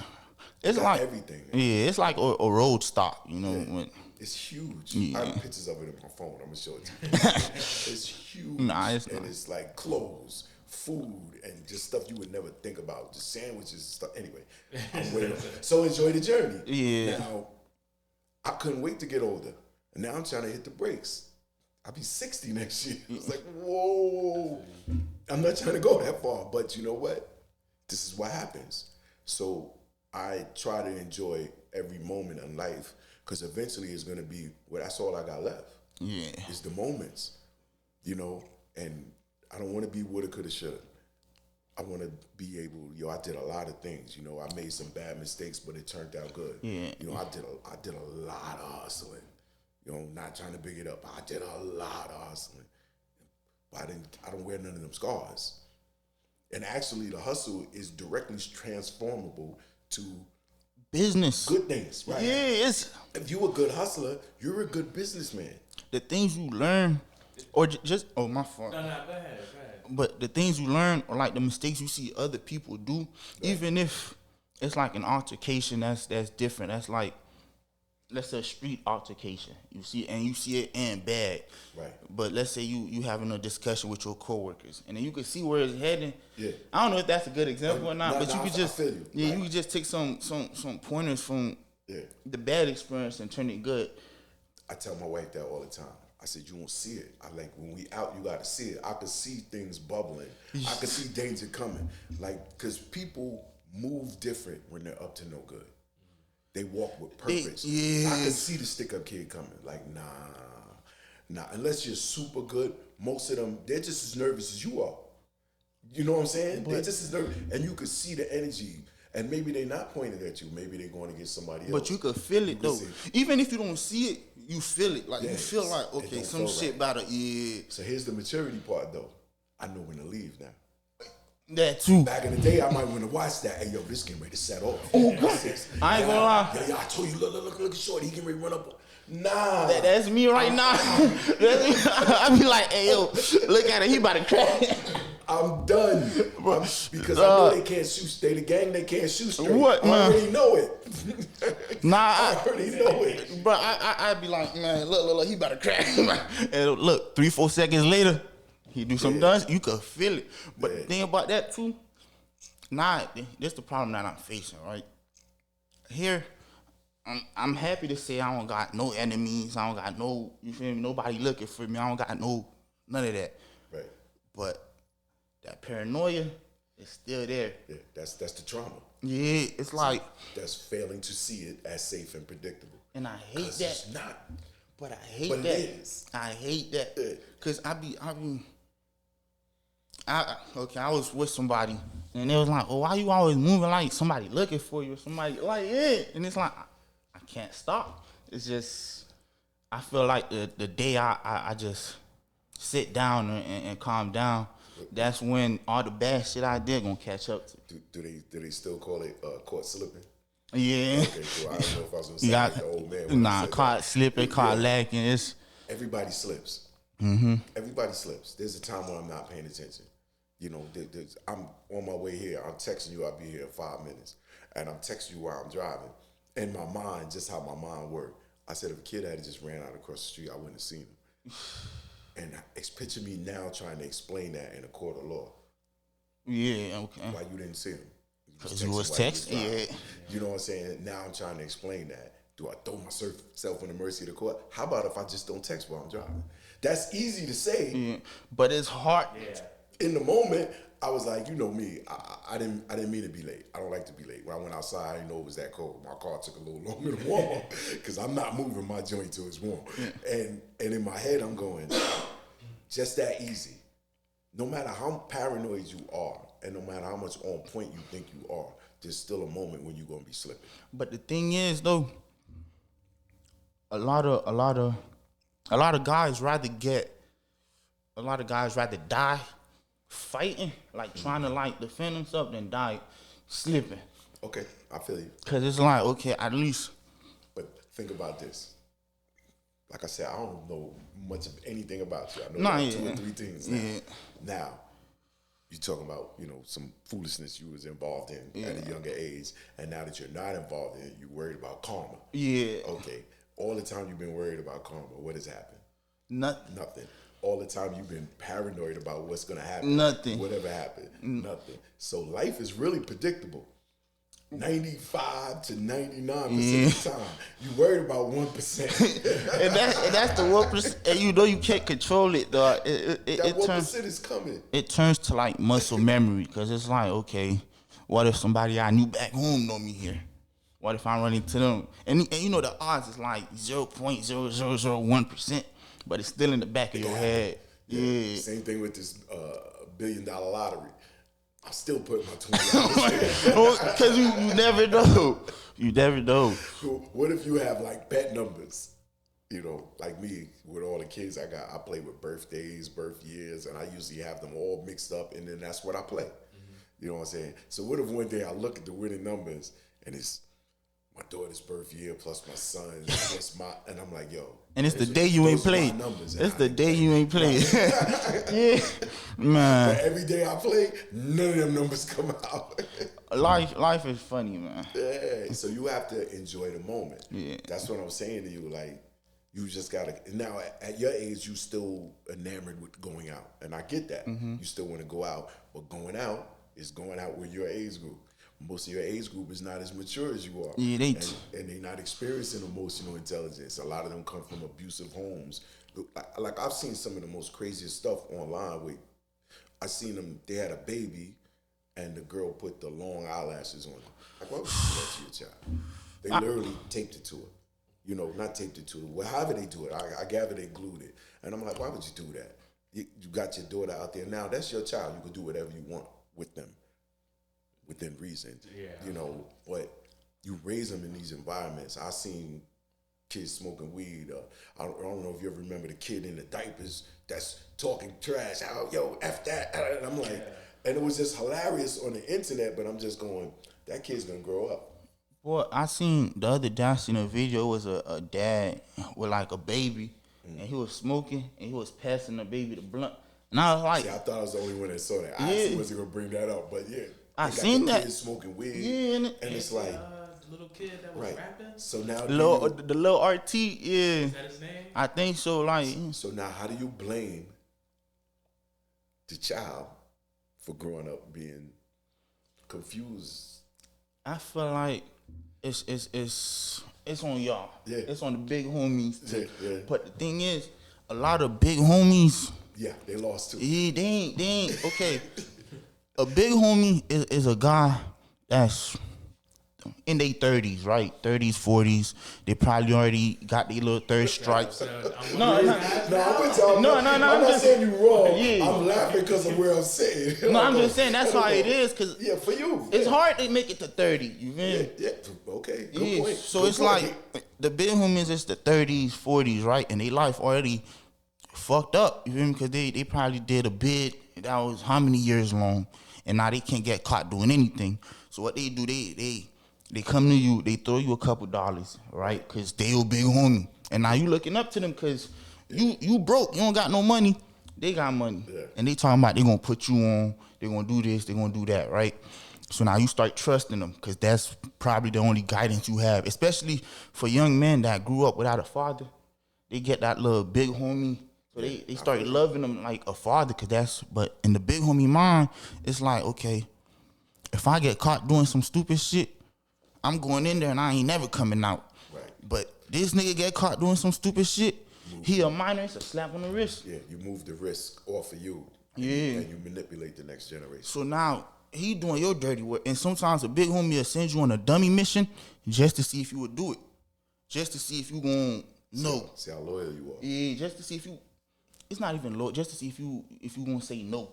It's like everything. Yeah, it's like a road stop, When, it's huge. Yeah. I have pictures of it on my phone. I'm gonna show it to you. It's huge. It's like clothes, food, and just stuff you would never think about. Just sandwiches and stuff. Anyway, so enjoy the journey. Yeah. Now, I couldn't wait to get older, and now I'm trying to hit the brakes. I'll be 60 next year. It's like, whoa. I'm not trying to go that far, but you know what? This is what happens. So I try to enjoy every moment in life, because eventually it's going to be, that's all I got left. Yeah. It's the moments, and I don't want to be woulda, coulda, shoulda. I want to be able, I did a lot of things, I made some bad mistakes, but it turned out good. Yeah. I did a lot of hustling, not trying to big it up. I did a lot of hustling, but I don't wear none of them scars. And actually the hustle is directly transformable to business. Good things, right? Yeah, if you're a good hustler, you're a good businessman. The things you learn, or my fault. No, go ahead. But the things you learn, or like the mistakes you see other people do, right. Even if it's like an altercation that's different. That's like, let's say a street altercation. You see it in bad. Right. But let's say you having a discussion with your coworkers, and then you can see where it's heading. Yeah. I don't know if that's a good example or not, but you could just feel you. Yeah, right. You could just take some pointers from the bad experience and turn it good. I tell my wife that all the time. I said, you won't see it. I like, when we out, you got to see it. I could see things bubbling. I could see danger coming. Like, because people move different when they're up to no good. They walk with purpose. I can see the stick-up kid coming. Like, nah. Unless you're super good, most of them, they're just as nervous as you are. You know what I'm saying? They're just as nervous. And you can see the energy. And maybe they're not pointing at you. Maybe they're going against somebody else. But you could feel it, though. Even if you don't see it, you feel it. Like, you feel like, okay, some shit about it, So here's the maturity part, though. I know when to leave now. That, too. Back in the day, I might want to watch that. Hey, yo, this getting ready to set off. Oh, God. I ain't gonna lie. Yeah, I told you, look at Shorty. He getting ready to run up. Nah. That's me right now. I be like, hey, yo, look at it. He about to crash. I'm done. Because I know they can't shoot. They the gang, they can't shoot straight. What, man? I already know it. I already know it. But I be like, man, look, he about to crash. And look, 3-4 seconds later, he do something done. You could feel it. But the thing about that, too, this the problem that I'm facing, right? Here, I'm happy to say I don't got no enemies. I don't got no, you feel me? Nobody looking for me. I don't got none of that. Right. But that paranoia is still there. Yeah, that's the trauma. Yeah, it's like, that's failing to see it as safe and predictable. And I hate that. It's not. But I hate but that. It is. I hate that. Cause I be I was with somebody, and they was like, "Oh, why you always moving like somebody looking for you, or somebody like it?" And it's like, I can't stop. It's just, I feel like the day I just sit down and calm down, that's when all the bad shit I did gonna catch up to. Do they still call it caught slipping? Yeah. Okay, cool. I don't know if I was gonna say You like got, the old man. when I nah, said caught that. slipping, caught lacking. It's Everybody slips. Everybody slips. There's a time when I'm not paying attention. You know, I'm on my way here. I'm texting you. I'll be here in 5 minutes, and I'm texting you while I'm driving. In my mind, just how my mind worked. I said, if a kid had just ran out across the street, I wouldn't have seen him. And it's picture me now trying to explain that in a court of law. yeah, okay. Why you didn't see him? Because you was while texting, driving. yeah. You know what I'm saying? Now I'm trying to explain that. Do I throw myself in the mercy of the court? How about if I just don't text while I'm driving? That's easy to say. Yeah. But it's hard. Yeah. In the moment, I was like, you know me, I didn't mean to be late. I don't like to be late. When I went outside, I didn't know it was that cold. My car took a little longer to warm because I'm not moving my joint till it's warm. And in my head, I'm going, just that easy. No matter how paranoid you are, and no matter how much on point you think you are, there's still a moment when you're gonna be slipping. But the thing is, though, a lot of guys rather die fighting, like trying to like defend themselves, than die slipping. Okay, I feel you. Cause it's like, okay, at least. But think about this. Like I said, I don't know much of anything about you. I know Nah, like yeah. 2 or 3 things now. Yeah. Now, you talking about, you know, some foolishness you was involved in at a younger age, and now that you're not involved in it, you're worried about karma. Yeah. Okay. All the time you've been worried about karma, what has happened? Nothing. Nothing. All the time you've been paranoid about what's gonna happen. Nothing. Whatever happened. Nothing. So life is really predictable. 95 to 99% of the time, you worried about 1%. and that's the 1%. And you know you can't control it, though. That It 1% turns is coming. it turns to like muscle memory, because it's like, okay, what if somebody I knew back home know me here? What if I run into them? And you know the odds is like 0.0001%, but it's still in the back of your head. Yeah. Same thing with this $1 billion lottery. I still put my $20. Because you never know. You never know. What if you have like bet numbers? You know, like me, with all the kids I got, I play with birthdays, birth years, and I usually have them all mixed up, and then that's what I play. You know what I'm saying? So what if one day I look at the winning numbers, and it's my daughter's birth year plus my son's plus and I'm like, yo. And it's the day you ain't played. It's the day you ain't played. Yeah. Man. But every day I play, none of them numbers come out. Life is funny, man. Yeah. So you have to enjoy the moment. Yeah. That's what I'm saying to you. Like, you just gotta, now at your age, you still enamored with going out. And I get that. You still wanna go out, but going out is going out with your age group. Most of your age group is not as mature as you are. Yeah, and they're not experiencing emotional intelligence. A lot of them come from abusive homes. Like I've seen some of the most craziest stuff online. I seen them, they had a baby and the girl put the long eyelashes on her. Like, why would you do that to your child? They literally taped it to her. You know, not taped it to her. Well, however they do it, I gather they glued it. And I'm like, why would you do that? You got your daughter out there. Now, that's your child. You can do whatever you want with them, within reason. Yeah. You know, but you raise them in these environments. I seen kids smoking weed. I don't know if you ever remember the kid in the diapers that's talking trash. Oh, yo, F that. And I'm like, and it was just hilarious on the internet, but I'm just going, that kid's gonna grow up. Boy, I seen the other day, I seen a video, it was a dad with like a baby, and he was smoking, and he was passing the baby the blunt. And I was like, See, I thought I was the only one that saw that. I Yeah. actually wasn't gonna bring that up, but yeah. I they got seen the that. kids smoking weed. Yeah, and it's like, The little kid that was right. rapping. So now, the little RT, yeah. Is that his name? I think so, like, so now how do you blame the child for growing up being confused? I feel like it's on y'all. Yeah. It's on the big homies too. Yeah. But the thing is, a lot of big homies, Yeah, they lost too. yeah, they ain't okay. A big homie is a guy that's in their 30s, right? 30s, 40s. They probably already got their little third strike. No, I'm I'm not just saying you wrong. Yeah. I'm laughing because of where I'm saying. No, I'm just saying that's how it is, cause yeah, for you, it's hard to make it to 30. You feel me? Yeah, okay, good point. So good it's point. like the big homies is the 30s, 40s, right? And they life already fucked up. You feel me? Because they probably did a bid that was how many years long, and now they can't get caught doing anything. So what they do, they come to you, they throw you a couple dollars, right? Because they your big homie. And now you looking up to them because you broke. You don't got no money. They got money. Yeah. And they talking about they going to put you on. They going to do this. They going to do that, right? So now you start trusting them because that's probably the only guidance you have, especially for young men that grew up without a father. They get that little big homie. So they start loving them like a father but in the big homie mind, it's like, okay, if I get caught doing some stupid shit, I'm going in there and I ain't never coming out. Right. But this nigga get caught doing some stupid shit, he a minor, it's a slap on the wrist. Yeah, you move the risk off of you. Yeah. And you manipulate the next generation. So now he doing your dirty work. And sometimes a big homie will send you on a dummy mission just to see if you would do it. Just to see if you gonna know. See how loyal you are. Yeah, just to see if you, it's not even low, just to see if you gonna say no.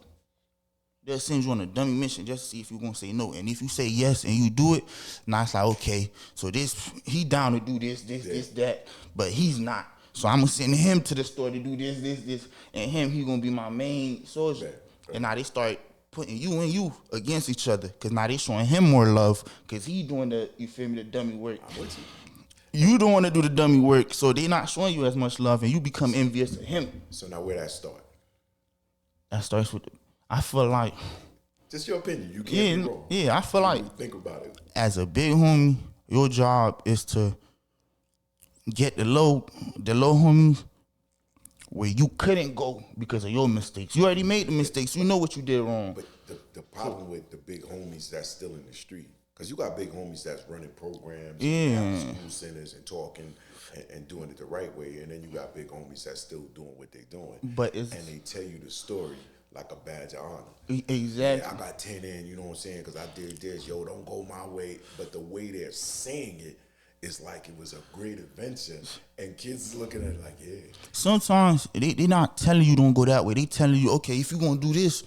They'll send you on a dummy mission just to see if you're gonna say no. And if you say yes and you do it, now it's like, okay, so he down to do this, that, but he's not. So I'm gonna send him to the store to do this, and he gonna be my main soldier. Right. And now they start putting you and you against each other, cause now they showing him more love, cause he doing the, you feel me, the dummy work. I'm with you. You don't want to do the dummy work, so they not showing you as much love, and you become envious of him. So now where that start? That starts with, I feel like, just your opinion. You can't be wrong. Yeah, I feel like, think about it. As a big homie, your job is to get the low homies where you couldn't go because of your mistakes. You already made the mistakes. You know what you did wrong. But the problem with the big homies that's still in the street, because you got big homies that's running programs, school centers, and talking and doing it the right way, and then you got big homies that's still doing what they're doing. And they tell you the story like a badge of honor. Exactly. Yeah, I got 10 in, you know what I'm saying, because I did this. Yo, don't go my way. But the way they're saying it is like it was a great adventure, and kids looking at it like, yeah. Sometimes they not telling you don't go that way. They telling you, okay, if you gonna do this,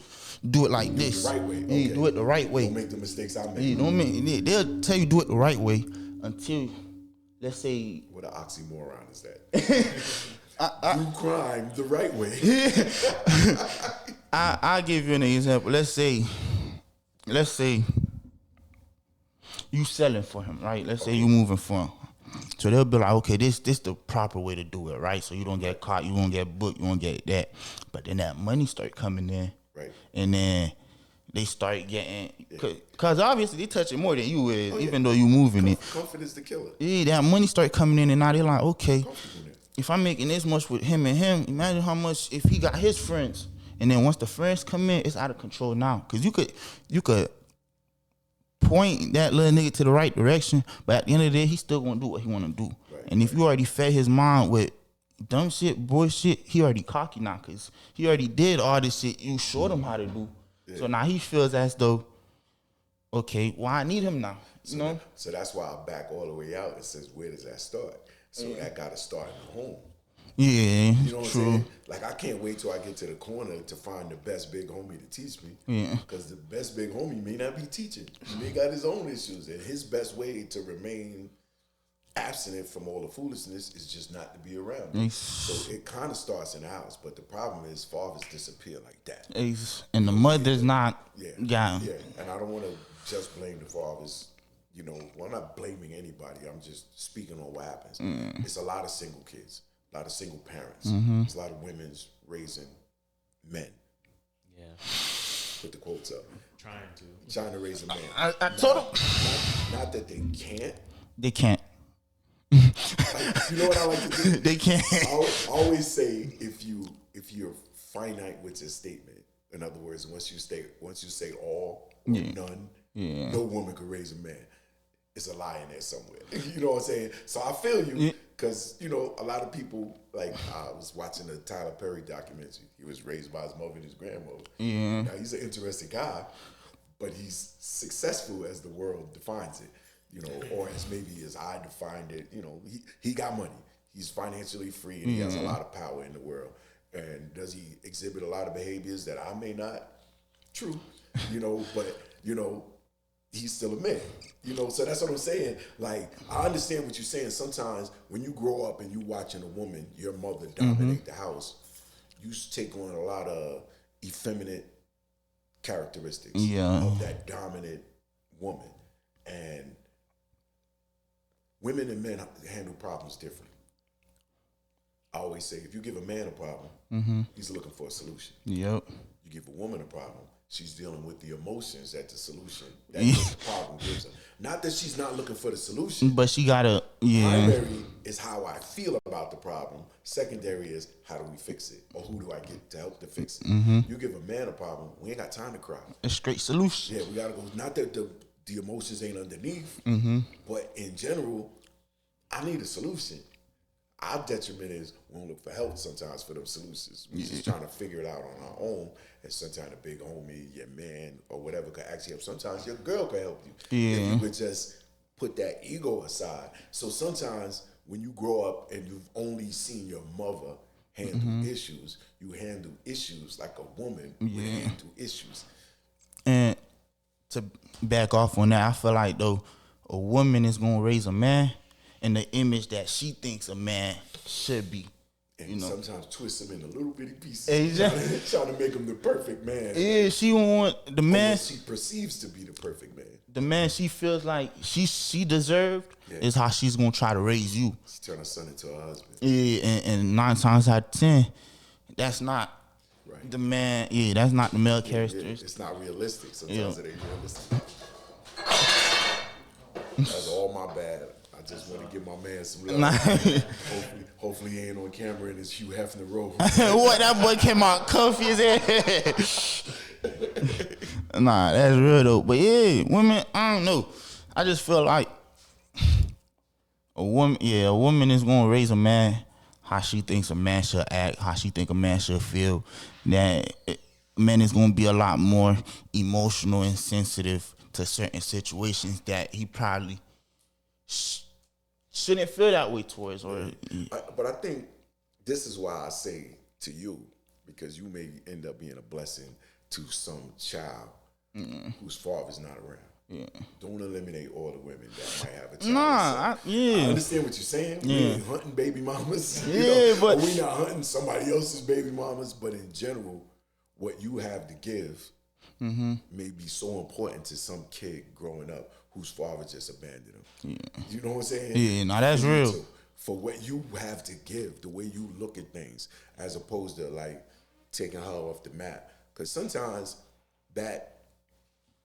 do it like this. Do it the right way. Yeah, Okay. do it the right way. Don't make the mistakes I made. Yeah, they'll tell you do it the right way until, let's say. What an oxymoron is that? Do crime the right way. I'll give you an example. Let's say you selling for him, right? Let's say you moving for him. So they'll be like, okay, this the proper way to do it, right? So you don't get caught, you won't get booked, you won't get that. But then that money start coming in. Right. And then they start getting, because obviously they touch it more than you is, even though you moving it. Confidence the killer. Yeah, that money start coming in, and now they're like, okay, if I'm making this much with him and him, imagine how much if he got his friends. And then once the friends come in, it's out of control now. Because you could point that little nigga to the right direction, but at the end of the day, he's still gonna do what he wanna do. Right, and if you already fed his mind with dumb shit, bullshit, he already cocky now, because he already did all this shit you showed him how to do. Yeah. So now he feels as though, okay, well, I need him now. You know? So that's why I back all the way out and says, where does that start? So that gotta start in the home. Yeah, you know what true. I'm saying? Like, I can't wait till I get to the corner to find the best big homie to teach me. Yeah. Because the best big homie may not be teaching. He may got his own issues. And his best way to remain abstinent from all the foolishness is just not to be around. So it kind of starts in the house. But the problem is fathers disappear like that. And the mother's not. Yeah. Yeah. And I don't want to just blame the fathers. You know, well, I'm not blaming anybody. I'm just speaking on what happens. It's a lot of single kids. A lot of single parents. There's a lot of women's raising men. Yeah. Put the quotes up. Trying to raise a man. I told them. Not that they can't. They can't. Like, you know what I like to do? They can't. I always say if you're finite with your statement, in other words, once you say all or none, no woman could raise a man. It's a lie in there somewhere. You know what I'm saying? So I feel you, because, you know, a lot of people, like, I was watching the Tyler Perry documentary. He was raised by his mother and his grandmother. Yeah. Now, he's an interesting guy, but he's successful as the world defines it. you know, or as maybe as I defined it, you know, he got money. He's financially free and he has a lot of power in the world. And does he exhibit a lot of behaviors that I may not? True, you know, but, you know, he's still a man, you know, so that's what I'm saying. Like, I understand what you're saying. Sometimes when you grow up and you watching a woman, your mother dominate the house, you take on a lot of effeminate characteristics of that dominant woman. And women and men handle problems differently. I always say, if you give a man a problem, he's looking for a solution. Yep. You give a woman a problem, she's dealing with the emotions that the solution, that the problem gives her. Not that she's not looking for the solution. But she gotta, Primary is how I feel about the problem. Secondary is how do we fix it? Or who do I get to help to fix it? You give a man a problem, we ain't got time to cry. a straight solution. Yeah, we gotta go. Not that the emotions ain't underneath, but in general, I need a solution. Our detriment is we don't look for help sometimes for them solutions. We just trying to figure it out on our own. And sometimes a big homie, your man, or whatever could actually help. Sometimes your girl could help you. If you would just put that ego aside. So sometimes when you grow up and you've only seen your mother handle issues, you handle issues like a woman would handle issues. And to back off on that, I feel like though a woman is gonna raise a man in the image that she thinks a man should be. And sometimes twist them into little bitty pieces. Exactly. Trying to make him the perfect man. Yeah, she want the man she perceives to be the perfect man. The man she feels like she deserved is how she's gonna try to raise you. She turn her son into her husband. Yeah, and 9 times out of 10, that's not the man. Yeah, that's not the male characteristics. It's not realistic. Sometimes it ain't realistic. That's all my bad. I just want to give my man some love. Hopefully he ain't on camera in his Hugh Hefner role. What, that boy came out comfy as hell. Nah, that's real though. But yeah, women, I don't know. I just feel like a woman is gonna raise a man how she thinks a man should act, how she think a man should feel. That a man is gonna be a lot more emotional and sensitive to certain situations that he probably shouldn't feel that way towards. But I think this is why I say to you, because you may end up being a blessing to some child whose father's not around. Yeah. Don't eliminate all the women that might have a child. I understand what you're saying. We ain't hunting baby mamas. But we not hunting somebody else's baby mamas. But in general, what you have to give may be so important to some kid growing up whose father just abandoned him. You know what I'm saying? Yeah, no, that's real. For what you have to give, the way you look at things, as opposed to like taking her off the map. Because sometimes that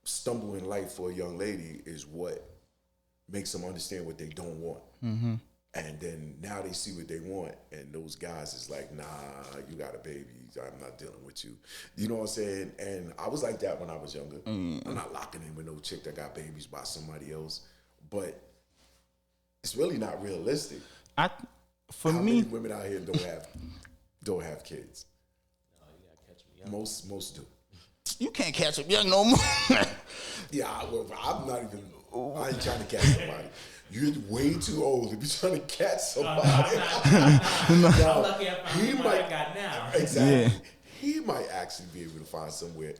stumble in life for a young lady is what makes them understand what they don't want. And then now they see what they want, and those guys is like, nah, you got a baby, I'm not dealing with you. You know what I'm saying? And I was like that when I was younger. I'm not locking in with no chick that got babies by somebody else, but it's really not realistic. How many women out here don't have kids? No, you gotta catch me up. Most do. You can't catch up young no more. I'm not even. I ain't trying to catch somebody. You're way too old to be trying to catch somebody. I'm lucky I found what I got now. Exactly. Yeah. He might actually be able to find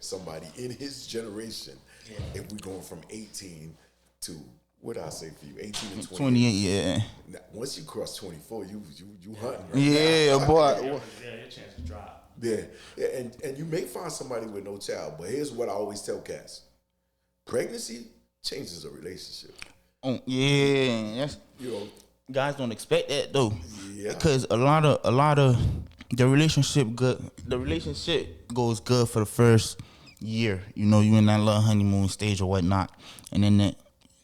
somebody in his generation. If we're going from 18 to, what did I say for you? 18 to 28, yeah. Now, once you cross 24, you hunting. Right yeah, now. boy. Yeah, your chances drop. Yeah, and you may find somebody with no child, but here's what I always tell cats: pregnancy changes a relationship. That's, guys don't expect that though. Yeah, because a lot of the relationship goes good for the first year. You in that little honeymoon stage or whatnot, and then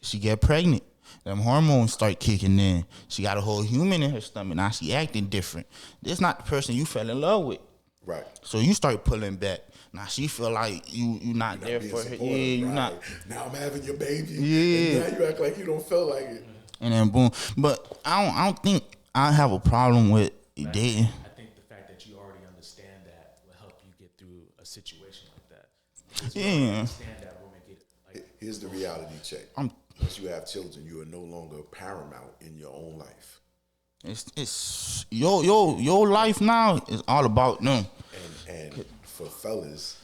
she get pregnant. Them hormones start kicking in. She got a whole human in her stomach. Now she acting different. This not the person you fell in love with. Right. So you start pulling back. Now she feel like you not there for her. Yeah, you not. Now I'm having your baby. Yeah. And now you act like you don't feel like it. And then boom. But I don't think I have a problem with dating. I think the fact that you already understand that will help you get through a situation like that. Because you already understand that women get like. Here's the reality check. once you have children, you are no longer paramount in your own life. It's your life now is all about them. And for fellas,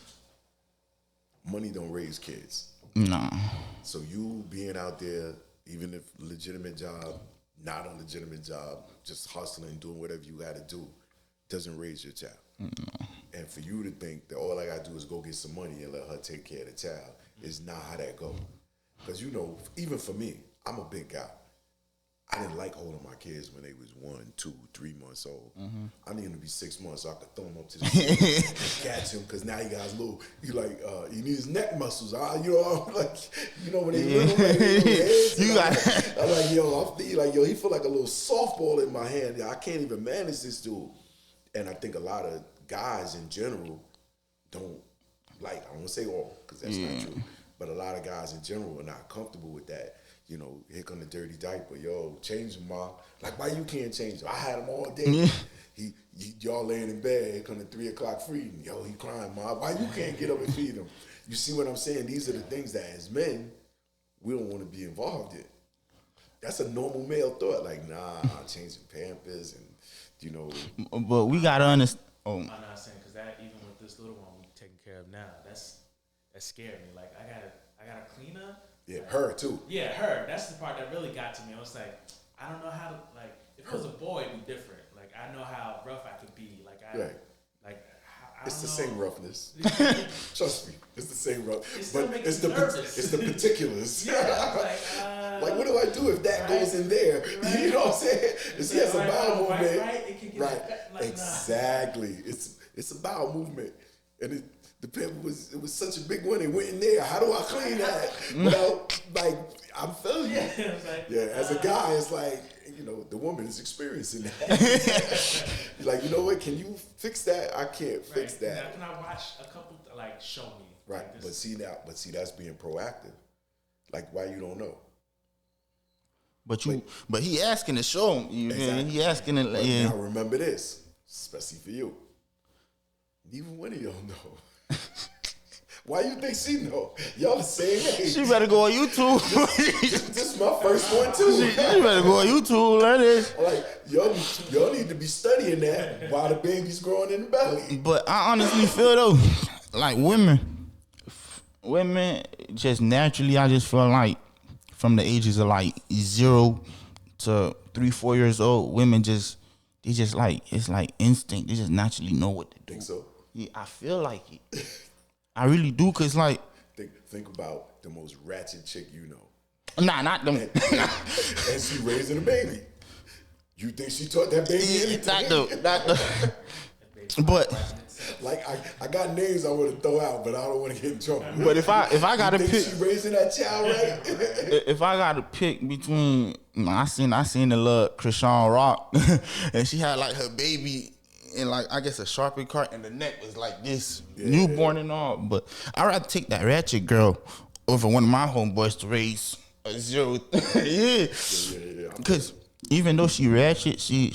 money don't raise kids. Nah. So you being out there, even if legitimate job, not a legitimate job, just hustling, doing whatever you got to do, doesn't raise your child. And for you to think that all I got to do is go get some money and let her take care of the child is not how that go. Because, you know, even for me, I'm a big guy. I didn't like holding my kids when they was 1, 2, 3 months old. I need them to be 6 months so I could throw them up to the ceiling and catch him, because now he got his little, he need his neck muscles. You know, I'm like, you know, when they little, like, little heads, You got I'm like, yo, he feel like a little softball in my hand. I can't even manage this dude. And I think a lot of guys in general don't like, I won't say all, because that's not true, but a lot of guys in general are not comfortable with that. You know, here come the dirty diaper. Yo, change him, Ma. Like, why you can't change him? I had him all day. Y'all laying in bed. Here come the 3 o'clock feeding. Yo, he crying, Ma. Why you can't get up and feed him? You see what I'm saying? These are the things that, as men, we don't want to be involved in. That's a normal male thought. Like, nah, changing Pampers and, you know. But we gotta understand. I'm not saying, because that, even with this little one we taking care of now, that scared me. Like, I gotta clean up. Yeah, her too. Yeah, her. That's the part that really got to me. I was like, I don't know how to, like, if it was a boy, it'd be different. Like, I know how rough I could be. Like, I It's the know. same roughness. Trust me, it's the same rough. still But makes it's me the nervous. it's the particulars. Yeah, I'm Like, what do I do if that right, goes in there? right. You know what I'm saying? If he has a bowel movement, right, it can get right? back, like, nah. Exactly. It's a bowel movement, and the pimp was such a big one. It went in there. How do I clean that? Without, like, I'm feeling you. Yeah, it's like, Yeah, as a guy, it's like, you know, the woman is experiencing that. Like, you know what? Can you fix that? I can't fix Now, that. can I watch a couple, like, show me? Right, Like, but see, that's being proactive. Like, why you don't know? But he asking to show him. Exactly. He asking it. But Yeah. now remember this, especially for you. Neither one of y'all know. Why you think she know? Y'all the same age. She better go on YouTube. This is my first one too. She better go on YouTube. Learn this. Like, y'all need to be studying that while the baby's growing in the belly. But I honestly feel though, like women just naturally, I just feel like from the ages of like 0 to 3, 4 years old, women they just like, it's like instinct. They just naturally know what to do. Think so? Yeah, I feel like it. I really do, cause like, Think about the most ratchet chick you know. nah, not them. And she raising a baby. You think she taught that baby anything? not the. But Like, I got names I want to throw out, but I don't want to get in trouble. if I gotta think pick, she raising that child right? if I gotta pick between, I seen the little Krishan Rock, and she had like her baby in like, I guess, a Sharpie cart, and the neck was like this, newborn and all. But I'd rather take that ratchet girl over one of my homeboys to raise a 0. Yeah. Because even though she ratchet, she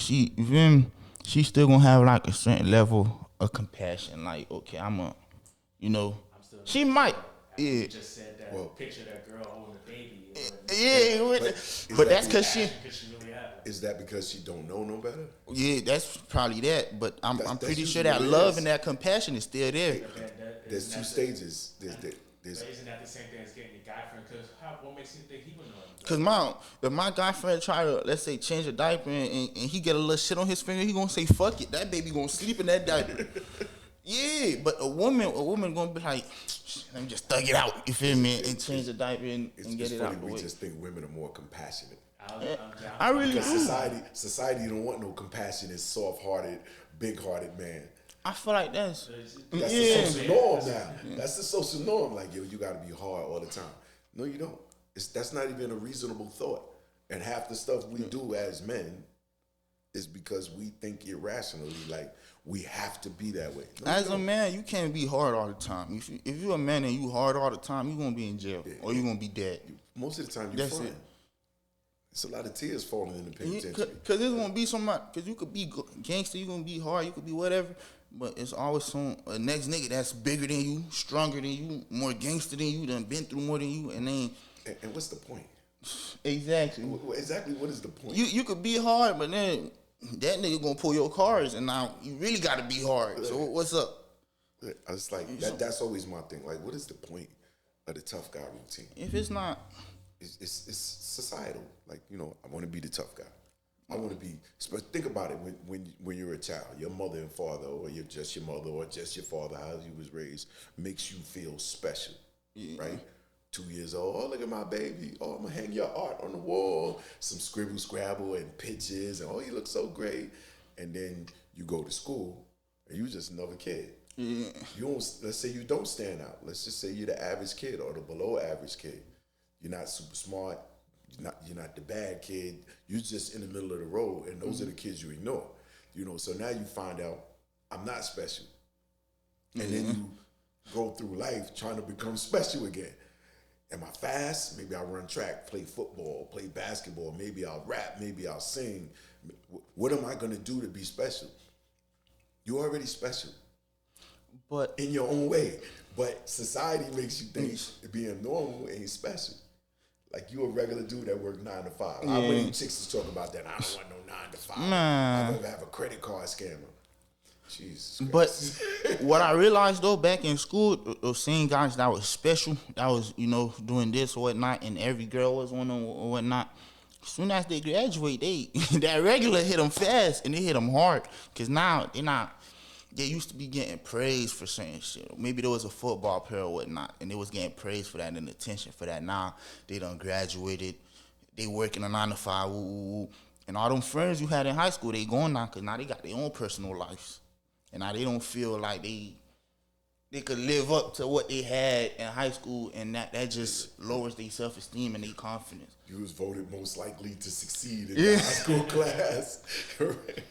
still gonna have like a certain level of compassion. Like, okay, she might. Yeah. You just said that, picture that girl holding the baby. Yeah, but that's because she. Is that because she don't know no better? Yeah, that's probably that. But I'm That's pretty sure usually that what it love is. and that compassion is still there. There's two stages. There's But isn't that the same thing as getting your guy friend? Because what makes you think he would know? Cause if my guy friend try to, let's say, change a diaper and he get a little shit on his finger, he gonna say fuck it. That baby gonna sleep in that diaper. Yeah, but a woman gonna be like, let me just thug it out. You feel me? And change the diaper and get it's it funny out the we way. just think women are more compassionate. I really Because do. society don't want no compassionate, soft-hearted, big-hearted man. I feel like that's That's the social norm now. That's the social norm. Like, yo, you got to be hard all the time. No, you don't. That's not even a reasonable thought. And half the stuff we do as men is because we think irrationally, like we have to be that way. No, As a man, you can't be hard all the time. If you're a man and you hard all the time, you're gonna be in jail or you're gonna be dead. most of the time, you're That's fine. it. It's a lot of tears falling in the penitentiary. Cause there's gonna be somebody. Cause you could be gangster, you gonna be hard, you could be whatever. But it's always a next nigga that's bigger than you, stronger than you, more gangster than you, done been through more than you, and then. And what's the point? Exactly. Exactly, what is the point? You could be hard, but then that nigga gonna pull your cards, and now you really gotta be hard. So what's up? I was like, that's always my thing. Like, what is the point of the tough guy routine? If it's not, It's societal. Like, you know, I want to be the tough guy. I want to be. But think about it. When you're a child, your mother and father, or you're just your mother, or just your father, how you was raised, makes you feel special, right? 2 years old. Oh, look at my baby. Oh, I'm gonna hang your art on the wall. Some scribble scrabble and pictures, and oh, you look so great. And then you go to school, and you just another kid. You don't. Let's say you don't stand out. Let's just say you're the average kid or the below average kid. You're not super smart. You're not the bad kid. You're just in the middle of the road, and those are the kids you ignore. You know. So now you find out I'm not special, and then you go through life trying to become special again. Am I fast? Maybe I'll run track, play football, play basketball. Maybe I'll rap. Maybe I'll sing. What am I gonna do to be special? You're already special. but In your own way. But society makes you think being normal ain't special. Like you a regular dude that work 9 to 5. How many chicks talk about that? I don't want no 9 to 5. Nah. I'd rather have a credit card scammer. Jesus Christ. But what I realized though, back in school, seeing guys that was special, that was, you know, doing this or whatnot, and every girl was one or whatnot. As soon as they graduate, that regular hit them fast and they hit them hard. Cause now they used to be getting praised for certain shit. Maybe there was a football player or whatnot, and they was getting praised for that and attention for that. Now they done graduated, they working a 9 to 5, and all them friends you had in high school, they gone now, cause now they got their own personal lives. And now they don't feel like they could live up to what they had in high school, and that just lowers their self-esteem and their confidence. You was voted most likely to succeed in the high school class.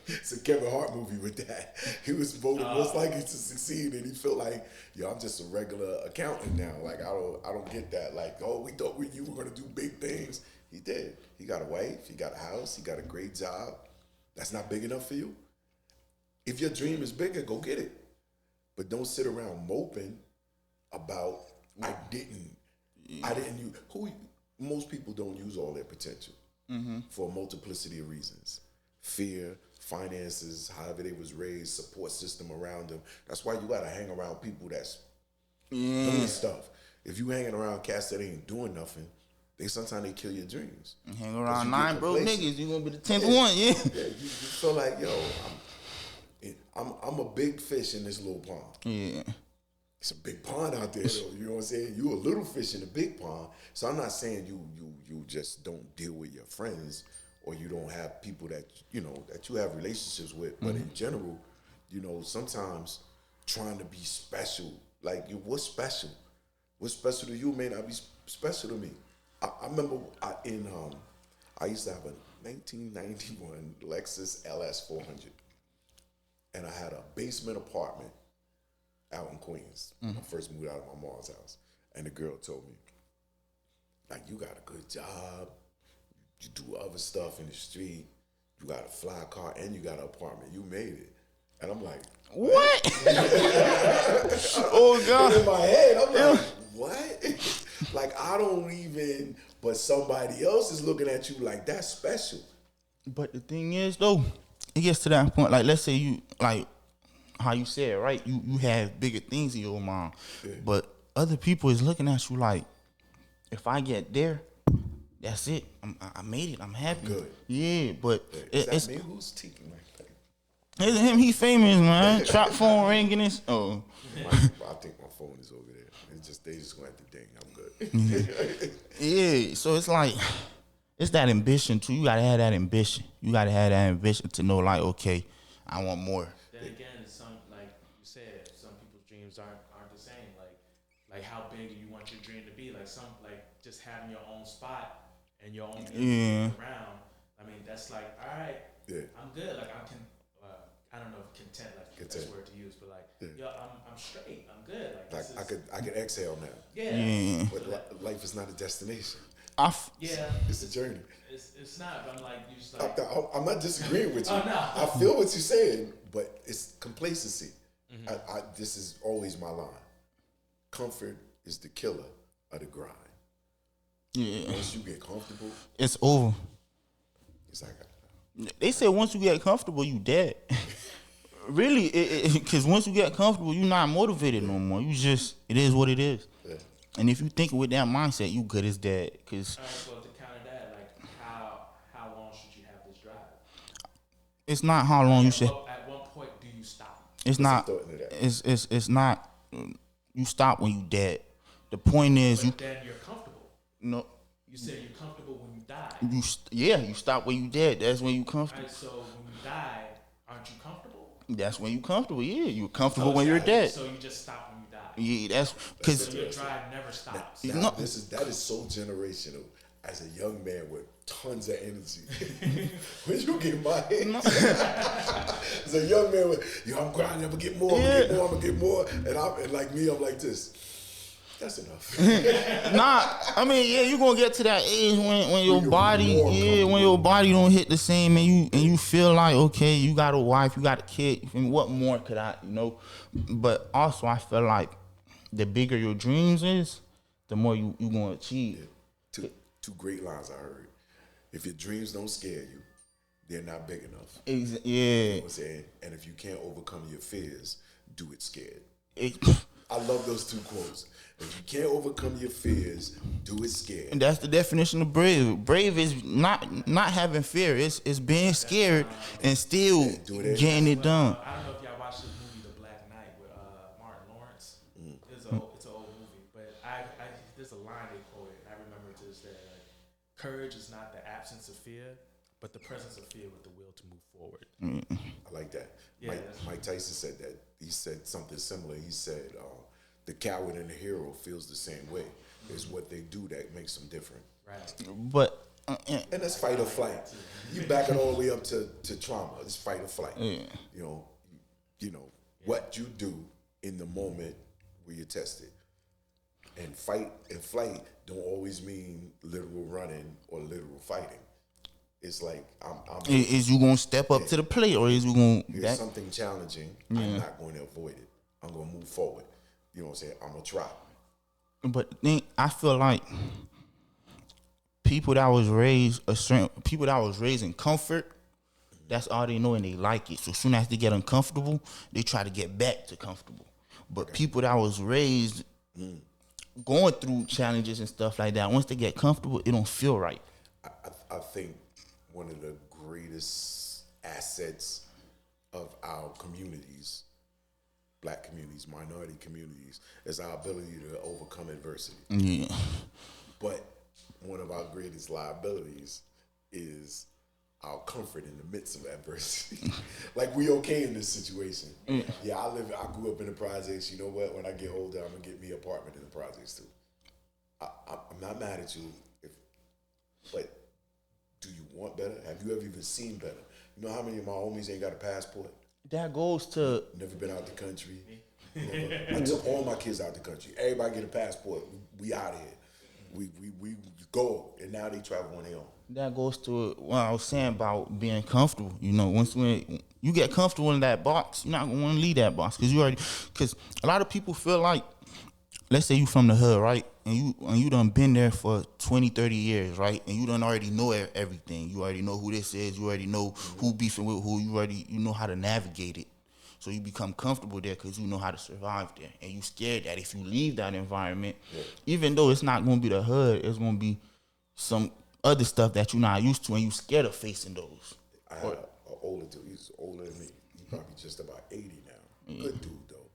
It's a Kevin Hart movie with that. He was voted most likely to succeed, and he felt like, yo, I'm just a regular accountant now. Like I don't get that. Like, oh, we thought you were gonna do big things. He did. He got a wife. He got a house. He got a great job. That's not big enough for you. If your dream is bigger, go get it. But don't sit around moping about I didn't use most people don't use all their potential for a multiplicity of reasons. Fear, finances, however they was raised, support system around them. That's why you gotta hang around people that's doing stuff. If you hanging around cats that ain't doing nothing, sometimes they kill your dreams. Hang around you 9 get broke complacent. niggas, you gonna be the 10th one, yeah. Yeah, you feel like, yo, I'm a big fish in this little pond. Yeah. It's a big pond out there, though. You know what I'm saying? You a little fish in a big pond. So I'm not saying you just don't deal with your friends or you don't have people that that you have relationships with. But in general, sometimes trying to be special, like what's special? What's special to you may not be special to me. I remember I used to have a 1991 Lexus LS 400. And I had a basement apartment out in Queens. I first moved out of my mom's house. And the girl told me, like, you got a good job. You do other stuff in the street. You got a fly car and you got an apartment. You made it. And I'm like, what? Oh, God. In my head, I'm like, what? Like, I don't even, but somebody else is looking at you like, that's special. But the thing is, though, it gets to that point, like, let's say you, like, how you said, right? You have bigger things in your mind. Yeah. But other people is looking at you like, if I get there, that's it. I made it. I'm happy. Good. Yeah, but it's me who's teaching like that. It's him. He famous, man. Trap phone ringing this. Oh. I think my phone is over there. They just gonna have to ding. I'm good. Yeah. So it's like, it's that ambition too. You gotta have that ambition. You gotta have that ambition to know, like, okay, I want more. Then again, like you said, some people's dreams aren't the same. Like how big do you want your dream to be? Like just having your own spot and your own people around. I mean, that's like, all right, I'm good. Like I don't know if content, like the best word to use, but like, yo, I'm straight. I'm good. Like I could exhale now. Yeah. But life is not a destination. It's a journey. It's not. But I'm like, you just like. I'm not disagreeing with you. Oh, no. I feel what you're saying, but it's complacency. This is always my line. Comfort is the killer of the grind. Yeah. Once you get comfortable, It's over. it's like, They said once you get comfortable, you dead. Really, because once you get comfortable, you're not motivated no more. You just, it is what it is. yeah. And if you think with that mindset, you good as dead. Because All right, so to counter that, like how long should you have this drive? it's not how long you should. At what point do you stop? It's some not. thought into that. It's not. You stop when you dead. The point is, you But then you're comfortable. know. You said you're comfortable when you die. You stop when you dead. That's when you All comfortable. right, so when you die, aren't you comfortable? That's when you comfortable. Yeah, you comfortable when you're dead. So you just stop when you die. Yeah, that's because So your drive never stops. Now, No. that is so generational. As a young man with tons of energy, when you get my age, as a young man with, I'm grinding, I'm gonna get more, I'm gonna get more, and like me, I'm like this. That's enough. I mean, yeah, you gonna get to that age when your you're body, more when your body don't hit the same, and you feel like, okay, you got a wife, you got a kid. I mean, what more could I, But also, I feel like the bigger your dreams is, the more you gonna achieve. Two great lines I heard. If your dreams don't scare you, they're not big enough. Yeah. You know what I'm saying? And if you can't overcome your fears, do it scared. It- I love those two quotes. If you can't overcome your fears, do it scared. And that's the definition of brave. Brave is not having fear. It's being scared and still do it getting it done. I don't know if y'all watched the movie The Black Knight with Martin Lawrence. It's an old movie, but I there's a line they quoted, and I remember to this day. Like, courage is not the absence of fear, but the presence of fear with the will to move forward. I like that. Yeah, Mike Tyson said that. He said something similar. He said, the coward and the hero feels the same way. It's what they do that makes them different. Right. But And that's fight or flight. You back it all the way up to trauma. It's fight or flight. Yeah. You know what you do in the moment where you're tested. And fight and flight don't always mean literal running or literal fighting. It's like I'm is you gonna step up to the plate, or is you gonna? here's something challenging. I'm not going to avoid it. I'm going to move forward. You know what I'm saying? I'm going to try. But then I feel like people that was raised in comfort, that's all they know and they like it. So soon as they get uncomfortable, they try to get back to comfortable. But people that was raised going through challenges and stuff like that, once they get comfortable, it don't feel right. I think one of the greatest assets of our communities, black communities, minority communities, is our ability to overcome adversity. Yeah. But one of our greatest liabilities is our comfort in the midst of adversity. Like, we okay in this situation. Yeah, I grew up in the projects. You know what? When I get older, I'm gonna get me an apartment in the projects too. I'm not mad at you, but do you want better? Have you ever even seen better? You know how many of my homies ain't got a passport? That goes to Never been out the country. I took all my kids out the country. Everybody get a passport. We out here. We go, and now they travel on their own. that goes to what I was saying about being comfortable. Once when you get comfortable in that box, you're not gonna want to leave that box because a lot of people feel like, let's say you from the hood, right? And you done been there for 20, 30 years, right? And you done already know everything. You already know who this is. You already know who beefing with who. You know how to navigate it. So you become comfortable there because you know how to survive there. And you scared that if you leave that environment, even though it's not going to be the hood, it's going to be some other stuff that you're not used to and you scared of facing those. I had an older dude. He's older than me. He's probably just about 80 now. Good dude, though.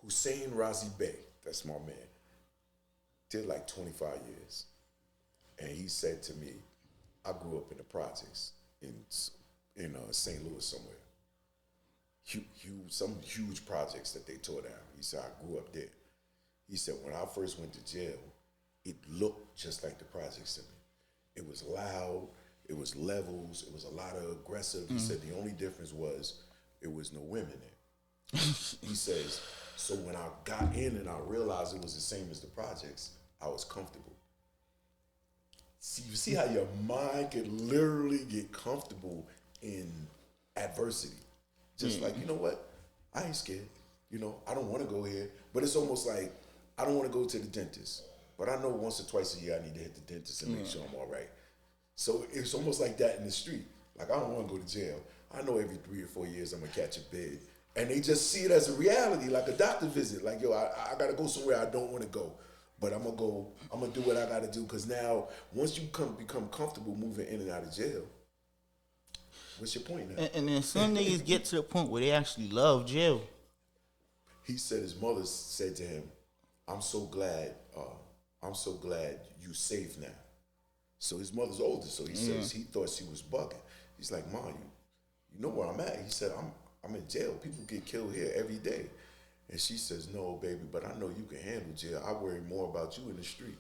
Hussein Razi Bey, that's my man. Did like 25 years. And he said to me, I grew up in the projects in St. Louis somewhere. Some huge projects that they tore down. He said, I grew up there. He said, when I first went to jail, it looked just like the projects to me. It was loud, it was levels, it was a lot of aggressive. He said the only difference was it was no women there. He says, so when I got in and I realized it was the same as the projects, I was comfortable. See, you see how your mind can literally get comfortable in adversity. Just like, you know what? I ain't scared. I don't want to go here. But it's almost like I don't want to go to the dentist. but I know once or twice a year I need to hit the dentist and make sure I'm all right. So it's almost like that in the street. Like, I don't want to go to jail. I know every 3 or 4 years I'm going to catch a bid. And they just see it as a reality, like a doctor visit. Like, yo, I got to go somewhere I don't want to go. But I'm going to go, I'm going to do what I got to do. Because now, once you become comfortable moving in and out of jail, what's your point now? And then some niggas get to the point where they actually love jail. He said his mother said to him, I'm so glad you safe now. So his mother's older, so he says he thought she was bugging. He's like, Mom, you know where I'm at? He said, I'm in jail. People get killed here every day. And she says, no, baby, but I know you can handle jail. I worry more about you in the street.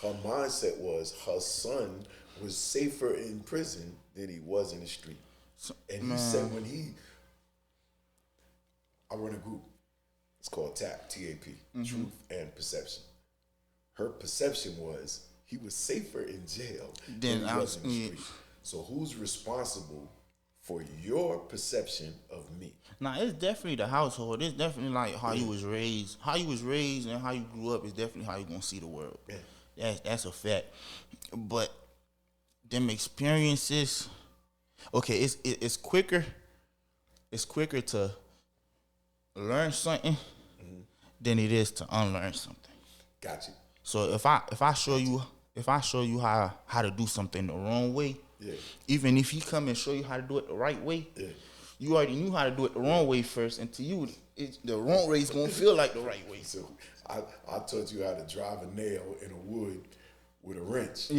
Her mindset was her son was safer in prison than he was in the street. And he said I run a group. It's called TAP, T-A-P, Truth and Perception. Her perception was he was safer in jail than he was in the street. So who's responsible for your perception of me? Nah, it's definitely the household. It's definitely like how you was raised. How you was raised and how you grew up is definitely how you gonna see the world. Yeah. That's a fact. But them experiences, okay, it's quicker. It's quicker to learn something than it is to unlearn something. Got you. So if I show you how to do something the wrong way, even if he come and show you how to do it the right way, you already knew how to do it the wrong way first, and to you, the wrong way is gonna feel like the right way. So I taught you how to drive a nail in a wood with a wrench.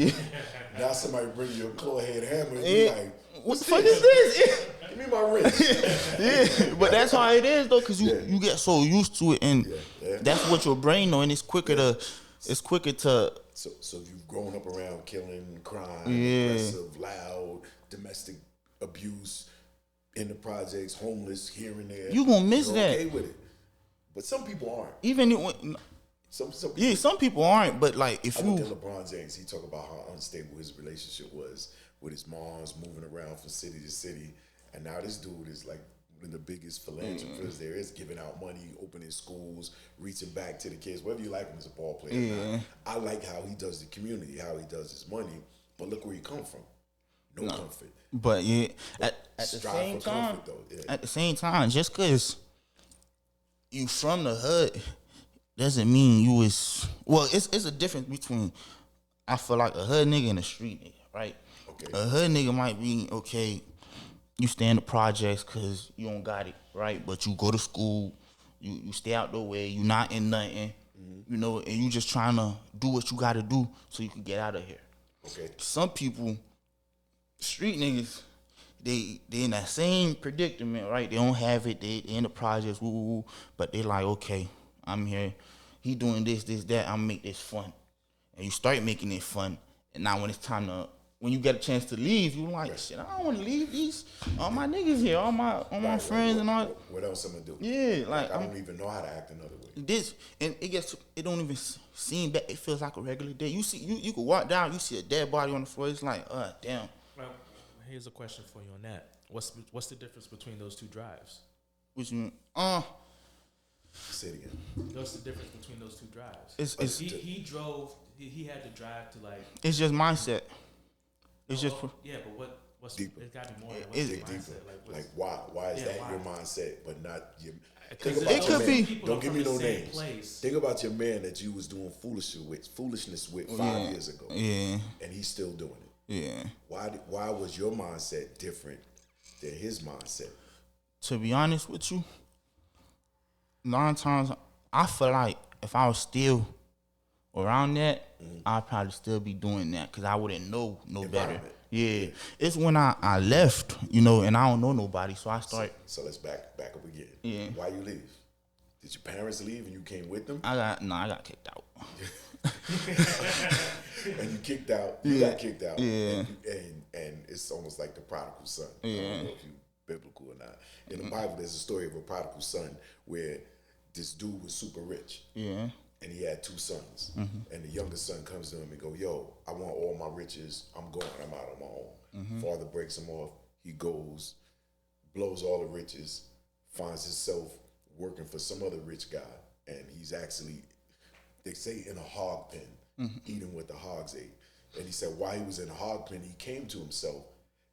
Now somebody bring you a clawhead hammer and you like, what the fuck is this? Give me my wrench. But that's how it is though, cause you get so used to it, and that's what your brain know, and it's quicker to. So you've grown up around killing, crime, aggressive, loud, domestic abuse in the projects, homeless here and there. You gonna miss You're that. okay with it, but some people aren't. Some people aren't, but like if I you look at LeBron James, he talk about how unstable his relationship was with his moms, moving around from city to city, and now this dude is like one of the biggest philanthropists there is, giving out money, opening schools, reaching back to the kids. Whether you like him as a ball player or not, I like how he does the community, how he does his money. But look where he come from. No comfort. But at the same time, at the same time, just cause you from the hood doesn't mean you was. Well, it's a difference between, I feel like, a hood nigga and a street nigga, right? Okay. A hood nigga might be, okay, you stay in the projects cause you don't got it, right? But you go to school, you stay out the way, you not in nothing, you know, and you just trying to do what you gotta do so you can get out of here. Okay. Some people, street niggas, they in that same predicament, right? They don't have it, they in the projects, but they like, okay, I'm here, he doing this, that, I'm make this fun. And you start making it fun, and now when it's time to, when you get a chance to leave, you like, shit, I don't want to leave these, all my niggas here, all my friends and all. What else I'm gonna do? Yeah, like I don't even know how to act another way. This, and it don't even seem bad. It feels like a regular day. You see, you could walk down, you see a dead body on the floor. It's like, damn. Well, here's a question for you on that. What's the difference between those two drives? Which you, Say it again. What's the difference between those two drives? It's he drove. He had to drive to like. It's just mindset. It's just. Yeah, but what's Deeper. It's got to be more. Than Is what's it the Deeper. mindset? Like why is that why? your mindset, but not your? Because Think about it your could man. be. Don't give me no names. Place. Think about your man that you was doing foolishness with 5 years ago. Yeah. And he's still doing it. Yeah. Why was your mindset different than his mindset? To be honest with you, 9 times I feel like if I was still around that, I'd probably still be doing that because I wouldn't know no better. Yeah. It's when I left, you know, and I don't know nobody, so I start. So let's back up again. Yeah. Why you leave? Did your parents leave and you came with them? I got kicked out. And you kicked out. You got kicked out. Yeah. And it's almost like the prodigal son. I Yeah. don't know if you biblical or not. In the Bible, there's a story of a prodigal son where this dude was super rich. Yeah. And he had 2 sons. And the youngest son comes to him and go, yo, I want all my riches. I'm going. I'm out on my own. Father breaks him off. He goes, blows all the riches, finds himself working for some other rich guy. And he's actually they say in a hog pen, eating what the hogs ate. And he said while he was in a hog pen, he came to himself.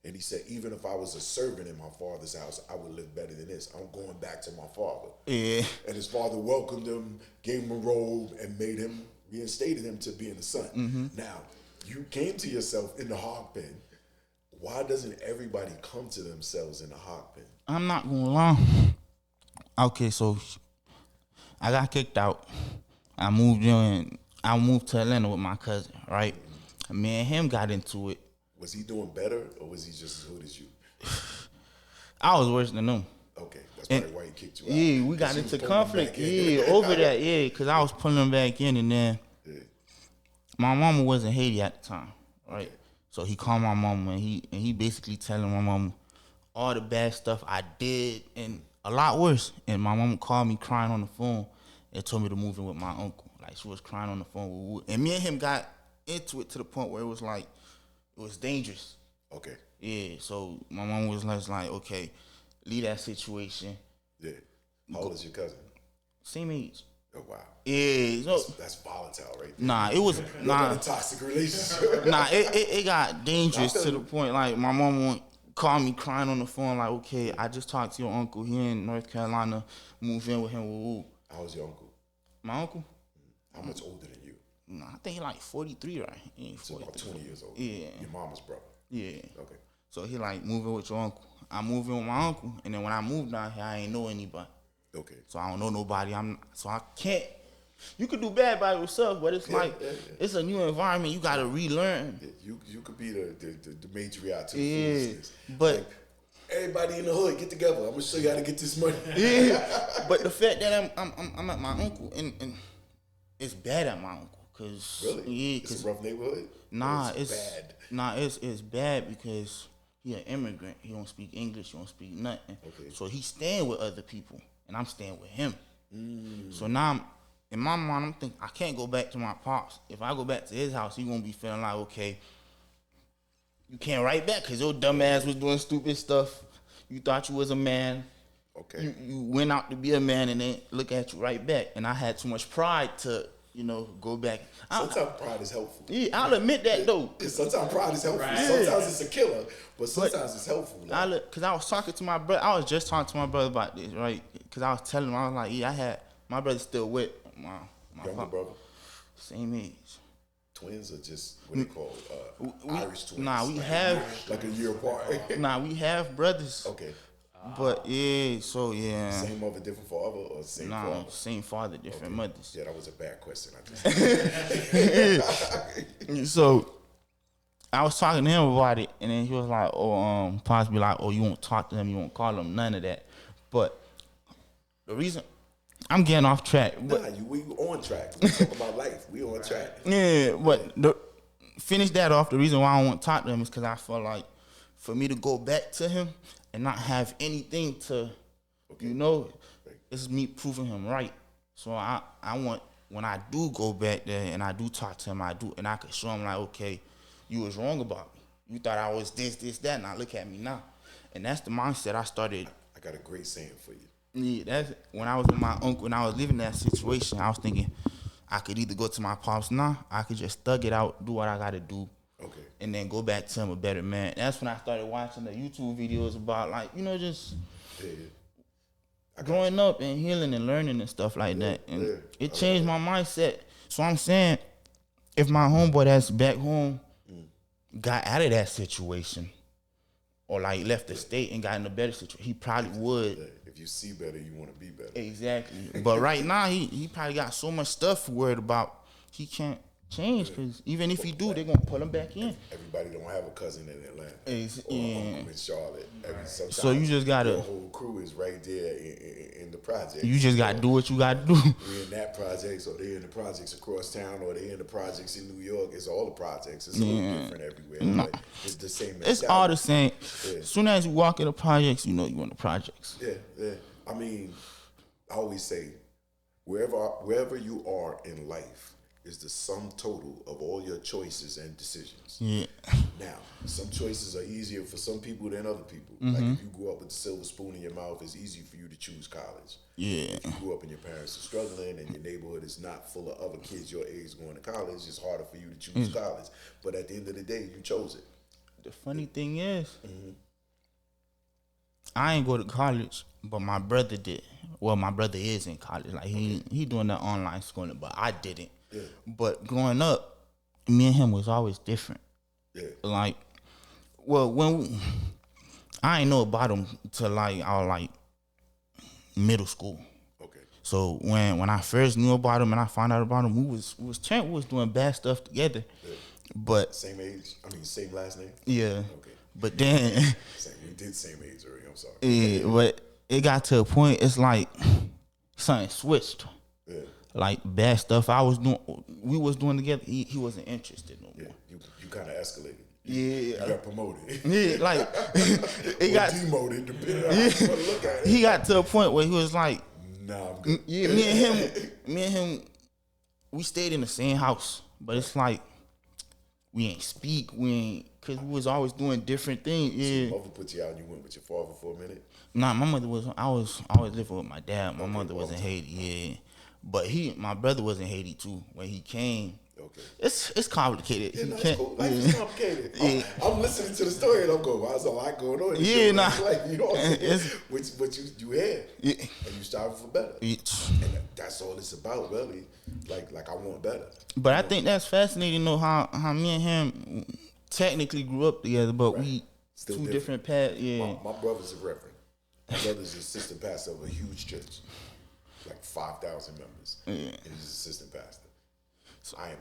And he said, even if I was a servant in my father's house, I would live better than this. I'm going back to my father. Yeah. And his father welcomed him, gave him a robe, and reinstated him to being a son. Now, you came to yourself in the hog pen. Why doesn't everybody come to themselves in the hog pen? I'm not gonna lie. Okay, so I got kicked out. I moved to Atlanta with my cousin, right? Me and him got into it. Was he doing better, or was he just as good as you? I was worse than him. Okay, that's probably why he kicked you out. Yeah, we got into conflict. Yeah, over that. Yeah, because I was pulling him back in, and then my mama was in Haiti at the time, right? Okay. So he called my mama, and he basically telling my mama all the bad stuff I did, and a lot worse. And my mama called me crying on the phone and told me to move in with my uncle. Like, she was crying on the phone. And me and him got into it to the point where it was like, it was dangerous. Okay. Yeah, so my mom was like, okay, leave that situation. Yeah. How old is your cousin? Same age. Oh, wow. Yeah, so That's volatile, right? nah, it was Not a toxic relationship. nah, it got dangerous to the point like my mom would call me crying on the phone like, okay, I just talked to your uncle here in North Carolina, move in with him. Woo. How was your uncle? My uncle? How much older than you? Nah, I think he like 43, right? He ain't So 43. about 20 years old. Yeah. Your mama's brother. Yeah. Okay. So he like moving with your uncle. I moved in with my uncle, and then when I moved down here, I ain't know anybody. Okay. So I don't know nobody. So I can't. You could do bad by yourself, but it's it's a new environment. You gotta relearn. Yeah, you could be the matriarch to the Yeah, foolishness. but Like, everybody in the hood, get together. I'm gonna show you how to get this money. yeah, but the fact that I'm at my uncle and it's bad at my uncle, cause Really? yeah, It's cause a rough neighborhood? nah, It's it's bad. Nah, it's bad because he an immigrant. He don't speak English. He don't speak nothing. Okay. So he's staying with other people, and I'm staying with him. So now in my mind, I'm thinking I can't go back to my pops. If I go back to his house, he gonna be feeling like, okay, you can't write back because your dumb ass was doing stupid stuff. You thought you was a man. Okay. You went out to be a man, and then look at you right back. And I had too much pride to, go back. Sometimes pride is helpful. Yeah, I'll admit that though. Sometimes pride is helpful. Right. Sometimes it's a killer, but sometimes it's helpful. Like, Cause I was talking to my brother. I was just talking to my brother about this, right? Cause I was telling him, I was like, yeah, I had my brother still with my younger pop. brother, Same age. twins are just what do you call it? Irish twins. Nah, we have like a year apart. we have brothers. Okay. But yeah, so yeah. Same mother, different father, or same Nah, father? same father, different mothers. Yeah, that was a bad question. I just So I was talking to him about it, and then he was like, "Oh, possibly like, oh, you won't talk to him, you won't call him, none of that." But the reason I'm getting off track, but we on track. We talk about life. We on track. yeah, but finish that off. The reason why I won't talk to him is because I feel like for me to go back to him and not have anything to, it's me proving him right. So I want, when I do go back there and I do talk to him, and I could show him like, okay, you was wrong about me. You thought I was this, that. Now look at me now. And that's the mindset I started. I got a great saying for you. Yeah, that's when I was with my uncle and I was living that situation. I was thinking I could either go to my pops now, I could just thug it out, do what I got to do. Okay. And then go back to him a better man. That's when I started watching the YouTube videos about just growing up and healing and learning and stuff like that. And it changed my mindset. So I'm saying, if my homeboy that's back home got out of that situation, or like left the state and got in a better situation, he probably would. If you see better, you want to be better. Exactly. But right now, he probably got so much stuff worried about he can't change, because even if he do, they're going to pull him back in. Everybody don't have a cousin in Atlanta or Yeah. an uncle in Charlotte. Sometimes So you just gotta- your whole crew is right there in the project. You just got to do what you got to do. We're in that projects, or they're in the projects across town, or they're in the projects in New York. It's all the projects. It's a little different everywhere. But it's the same mentality. It's all the same. Yeah. As soon as you walk in the projects, you know you in the projects. Yeah. I mean, I always say, wherever you are in life is the sum total of all your choices and decisions. Yeah. Now, some choices are easier for some people than other people. Like if you grew up with the silver spoon in your mouth, it's easy for you to choose college. Yeah. If you grew up and your parents are struggling and your neighborhood is not full of other kids your age going to college, it's harder for you to choose college. But at the end of the day, you chose it. The funny thing is, I ain't go to college, but my brother did. Well, my brother is in college. Like he doing that online schooling, but I didn't. Yeah. But growing up, me and him was always different. Yeah. Like, well, I ain't know about him till like I was like middle school. Okay. So when I first knew about him and I found out about him, we was doing bad stuff together. Yeah. But Same age? I mean, same last name? yeah. Okay. But then Same. We did same age already. I'm sorry. yeah, but it got to a point. It's like something switched. Yeah. Like bad stuff we was doing together. He wasn't interested no Yeah. more. You kind of escalated. Yeah. You got promoted. Yeah, like it Or got demoted, depending on how you want to look at it. he got to a point where he was like, Nah, I'm good. yeah, me and him, we stayed in the same house, but it's like we ain't speak, cause we was always doing different things. Yeah, Mother put you out and you went with your father for a minute. nah, my mother was I was living with my dad. My mother was in Haiti, yeah, but my brother was in Haiti too. When he came, Okay. it's complicated. Yeah, He no, it's can't- cool. Life yeah. is complicated. I'm listening to the story and I'm going, wow, there's a lot going on. Yeah, nah. Like, you know what I'm saying? It's- But you had. Yeah. And you striving for better. It's- And that's all it's about, really. Like I want better. But I think that's fascinating, though, how me and him technically grew up together, but we Still two different. different paths. Yeah, My brother's a reverend. My brother's assistant pastor of a huge church, like 5,000 members. And he's assistant pastor. So I'm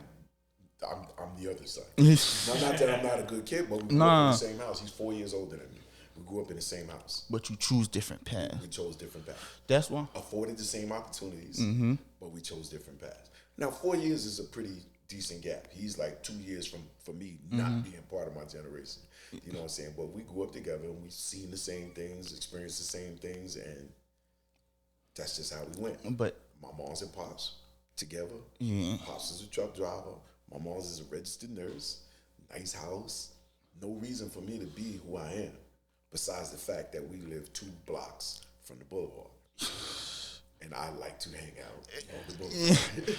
the other side. Now, not that I'm not a good kid, but we grew up in the same house. He's 4 years older than me. We grew up in the same house. but you choose different paths. We chose different paths. That's why. Afforded the same opportunities, but we chose different paths. Now, 4 years is a pretty decent gap. He's like 2 years for me not being part of my generation. You know what I'm saying? But we grew up together and we've seen the same things, experienced the same things, and that's just how we went. But My mom's and pops together. yeah, Pops is a truck driver. My mom's is a registered nurse. Nice house. No reason for me to be who I am, besides the fact that we live 2 blocks from the boulevard. And I like to hang out on the boulevard.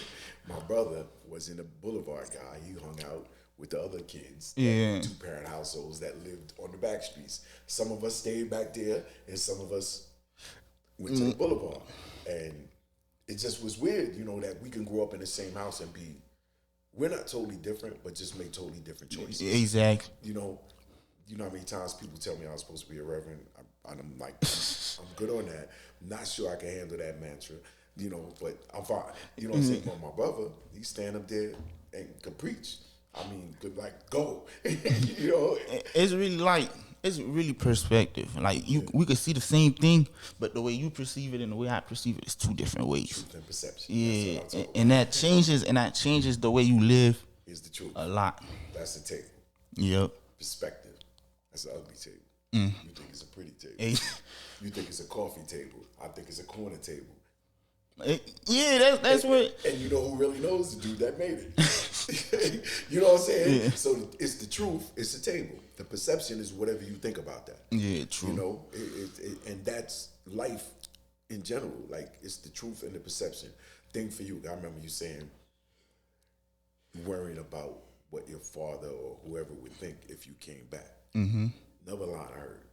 My brother wasn't a boulevard guy. He hung out with the other kids. Yeah. 2-parent households that lived on the back streets. Some of us stayed back there, and some of us went to the boulevard. And it just was weird, that we can grow up in the same house and we're not totally different, but just make totally different choices. exactly. You know how many times people tell me I was supposed to be a reverend? I'm like, I'm good on that. Not sure I can handle that mantra, but I'm fine. You know what I'm saying? But my brother, he stand up there and could preach. I mean, could go. It's really perspective. Like we could see the same thing, but the way you perceive it and the way I perceive it is 2 different ways. Truth and perception. Yeah, That's what I'm and that changes the way you live Here's the truth. a lot. That's the table. Yep. Perspective. That's an ugly table. You think it's a pretty table. Hey. You think it's a coffee table. I think it's a corner table. Yeah, that's what. And you know who really knows? The dude that made it. You know what I'm saying? Yeah. So it's the truth. It's the table. The perception is whatever you think about that. Yeah, true. And that's life in general. Like, it's the truth and the perception. Thing for you, I remember you saying, worrying about what your father or whoever would think if you came back. Mm-hmm. Another line I heard.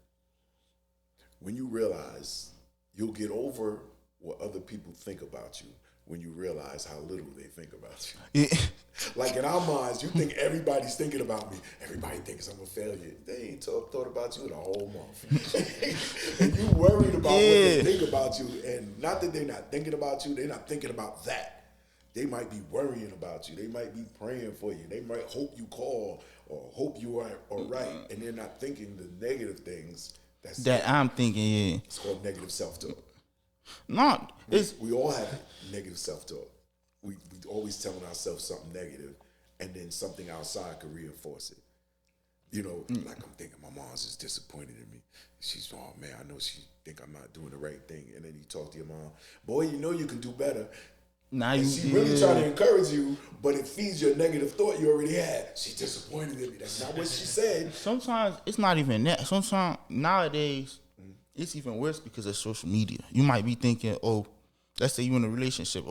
When you realize you'll get over what other people think about you when you realize how little they think about you. Yeah. Like, in our minds, you think everybody's thinking about me. Everybody thinks I'm a failure. They ain't thought about you in a whole month. And you worried about what they think about you. And not that they're not thinking about you, they're not thinking about that. They might be worrying about you. They might be praying for you. They might hope you call or hope you are all right. And they're not thinking the negative things. That I'm thinking, yeah. It's called negative self-talk. No, We all have negative self-talk. We always telling ourselves something negative, and then something outside could reinforce it. Like, I'm thinking my mom's just disappointed in me. She's, oh man, I know she think I'm not doing the right thing. And then you talk to your mom, boy, you can do better. Now And you she really trying to encourage you, but it feeds your negative thought you already had. She's disappointed in me. That's not what she said. Sometimes it's not even that. Sometimes nowadays it's even worse because of social media. You might be thinking, oh, let's say you in a relationship,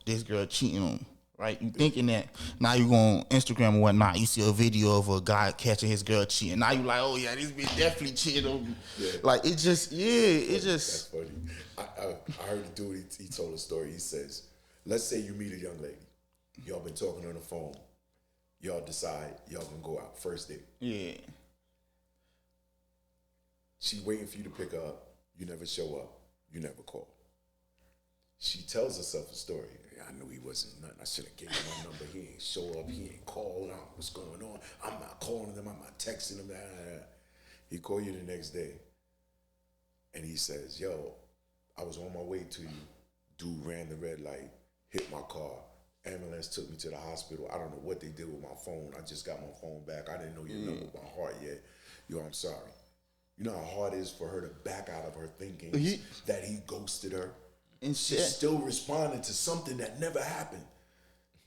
this girl cheating on me, right? You thinking that now you go on Instagram or whatnot, you see a video of a guy catching his girl cheating. Now you like, oh yeah, this bitch definitely cheated on me. Yeah. Like it just, it That's just. funny. I heard a dude, he told a story. He says, let's say you meet a young lady. Y'all been talking on the phone. Y'all decide y'all gonna go out. First date. Yeah. She waiting for you to pick her up. You never show up. You never call. She tells herself a story. I knew he wasn't nothing. I should have gave him my number. He ain't show up. He ain't called. What's going on? I'm not calling him. I'm not texting him. He called you the next day. And he says, yo, I was on my way to you. Dude ran the red light, hit my car. Ambulance took me to the hospital. I don't know what they did with my phone. I just got my phone back. I didn't know your number by heart yet. Yo, I'm sorry. You know how hard it is for her to back out of her thinking that he ghosted her? And She's shit. still responding to something that never happened.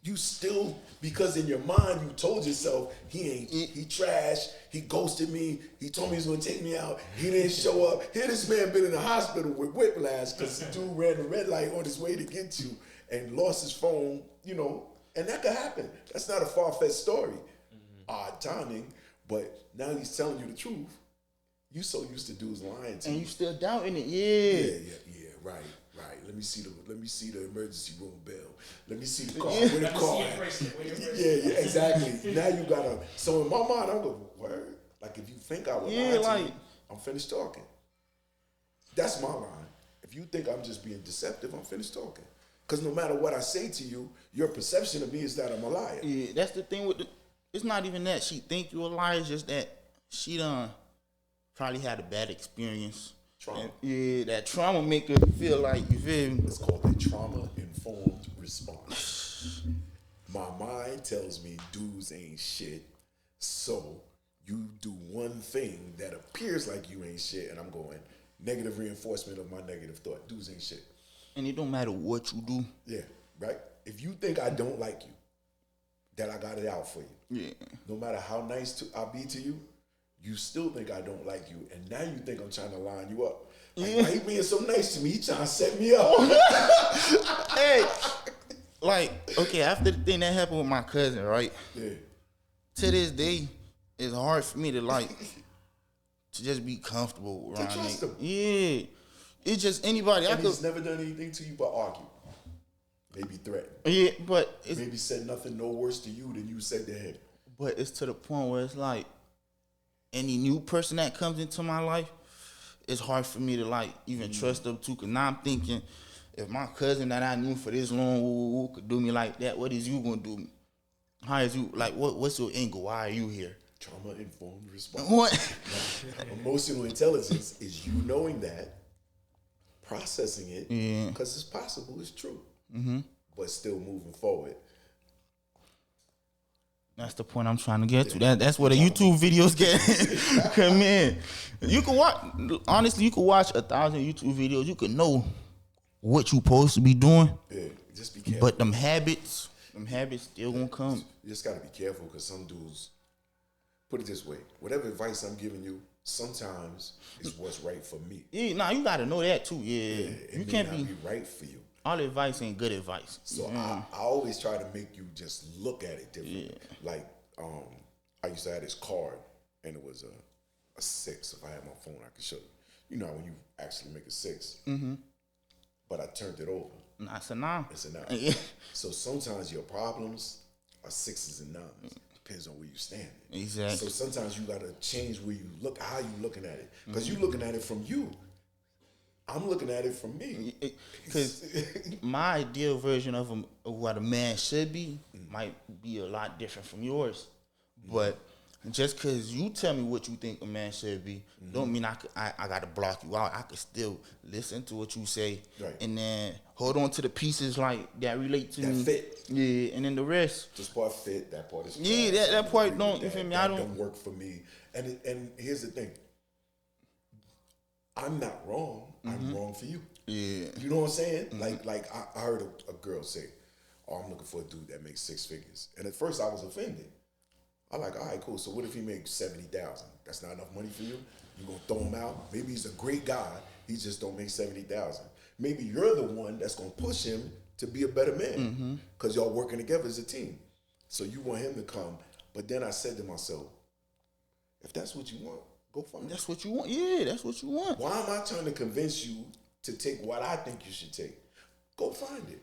You still, because in your mind you told yourself he trash, he ghosted me, he told me he was gonna take me out, he didn't show up. Here this man been in the hospital with whiplash because the dude ran the red light on his way to get you and lost his phone, and that could happen. That's not a far-fetched story. Odd timing, but now he's telling you the truth. You so used to dudes lying to And you. you still doubting it, Yeah, right. Let me see the emergency room bell. Let me see the car. Where the car at? Yeah, exactly. Now you gotta. So in my mind, I'm going, word. Like if you think I would lie to you, I'm finished talking. That's my line. If you think I'm just being deceptive, I'm finished talking. Because no matter what I say to you, your perception of me is that I'm a liar. Yeah, that's the thing with it's not even that she think you a liar, it's just that she done probably had a bad experience. Trauma. And, that trauma make her feel like, you feel me? It's called a trauma-informed response. My mind tells me dudes ain't shit, so you do one thing that appears like you ain't shit, and I'm going, negative reinforcement of my negative thought. Dudes ain't shit. And it don't matter what you do. Yeah, right? If you think I don't like you, that I got it out for you. Yeah. No matter how nice I be to you, you still think I don't like you, and now you think I'm trying to line you up. Like, why he being so nice to me? He trying to set me up. Hey, like, okay, after the thing that happened with my cousin, right? Yeah. To this day, it's hard for me to to just be comfortable around trust niggas. him. Yeah. It's just anybody. And he's never done anything to you but argue. Maybe threaten. Yeah, but it's Maybe said nothing no worse to you than you said to him. But it's to the point where it's like any new person that comes into my life, it's hard for me to even trust them too. Cause now I'm thinking, if my cousin that I knew for this long could do me like that, what is you gonna do? How is you what's your angle? Why are you here? Trauma-informed response. What? Emotional intelligence is you knowing that, processing it, because it's possible, it's true, but still moving forward. That's the point I'm trying to get to. That's where the YouTube videos come in. You can watch, honestly, you can watch 1,000 YouTube videos. You can know what you supposed to be doing. Yeah, just be careful. But them habits still gonna come. You just gotta be careful because some dudes, put it this way, whatever advice I'm giving you, sometimes is what's right for me. Yeah, you gotta know that too. Yeah, It you may can't not be. be right for you. All advice ain't good advice. So I always try to make you just look at it differently. Like, I used to have this card, and it was a 6. If I had my phone, I could show you. You know how when you actually make a 6. But I turned it over. Nah, it's a 9. It's a 9. Yeah. So sometimes your problems are 6s and 9s. Depends on where you stand. Exactly. So sometimes you gotta change where you look, how you looking at it, because you looking at it from you. I'm looking at it from me. Because my ideal version of what a man should be might be a lot different from yours. But just because you tell me what you think a man should be, don't mean I got to block you out. I could still listen to what you say, and then hold on to the pieces that relate to me. That fit. Yeah, and then the rest. This part fit, that part is trash. Yeah, that part don't. You feel me? That don't work for me. And here's the thing. I'm not wrong. I'm wrong for you. Yeah. You know what I'm saying? Like I heard a girl say, "Oh, I'm looking for a dude that makes 6 figures," and at first I was offended. I'm like, all right, cool. So what if he makes 70,000? That's not enough money for you. You gonna throw him out? Maybe he's a great guy. He just don't make 70,000. Maybe you're the one that's gonna push him to be a better man because y'all working together as a team. So you want him to come. But then I said to myself, if that's what you want, go find it. That's what you want. Yeah, that's what you want. Why am I trying to convince you to take what I think you should take? Go find it.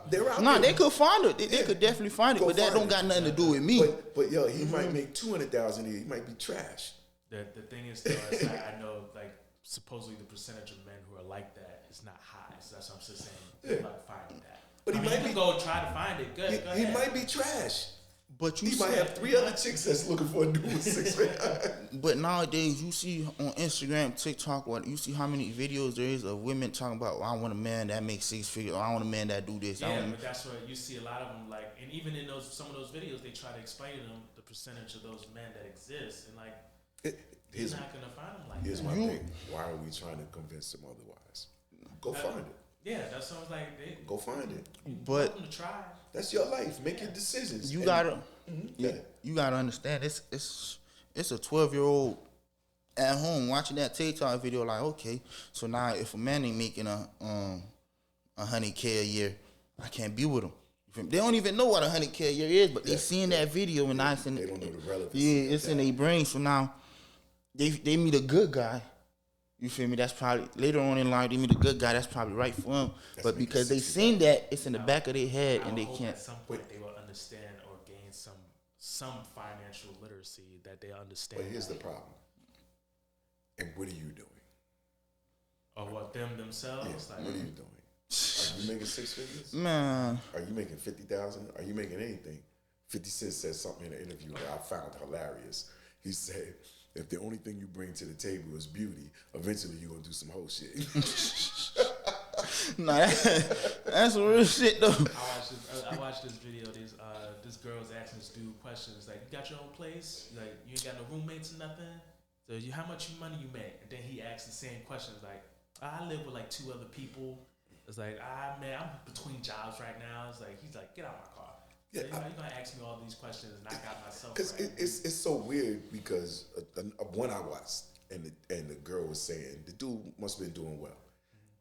They're out Nah, there. they could find it. They could definitely find it, Go but that find don't it. got nothing to do with me. But yo, he might make 200,000 a year. He might be trash. The thing is, though, is I know, like, supposedly the percentage of men who are like that is not high. So that's what I'm just saying. Good luck finding that. But he I mean, might you be- can go try to find it. Good. Go He ahead. might be trash. But you He might see, have 3 other chicks that's looking for a dude with 6 figures. but nowadays you see on Instagram, TikTok, what you see how many videos there is of women talking about, I want a man that makes 6 figures, or I want a man that do this. I Yeah, want but that's what you see a lot of them, like, and even in some of those videos, they try to explain to them the percentage of those men that exist, and like, Here's, you're not gonna find them like here's that. my thing. Why are we trying to convince them otherwise? Go find it. Yeah, that sounds like they Go find it. But welcome to try. That's your life. Make your decisions. you And- gotta, Yeah. you gotta understand. It's a 12-year-old at home watching that TikTok video. Like, okay, so now if a man ain't making a $100K a year, I can't be with him. You feel me? They don't even know what a $100K a year is, but they seeing that video and now it's in. They don't know the relevancy. Yeah, it's in their brain. So now they meet a good guy. You feel me? That's probably later on in life they meet a good guy. That's probably right for them. But making because they 60. seen that, it's in the back of their head I and they hope can't. at some point they will understand or gain some financial literacy that they understand. But here's the problem. And what are you doing? Or what themselves. Yeah, Like, what are you doing? Are you making 6 figures? Man, Are you making 50,000? Are you making anything? 50 Cent said something in an interview that I found hilarious. He said, if the only thing you bring to the table is beauty, eventually you're going to do some whole shit. nah, that's some real shit though. I watched this video. This girl's asking this dude questions like, "You got your own place? Like, you ain't got no roommates or nothing? So how much money you make?" And then he asks the same questions like, "I live with like 2 other people." It's like, man, I'm between jobs right now. It's like he's like, "Get out my car." Yeah, So, you're gonna ask me all these questions, and I got myself. Because right. it's so weird because one I watched and the girl was saying the dude must have been doing well,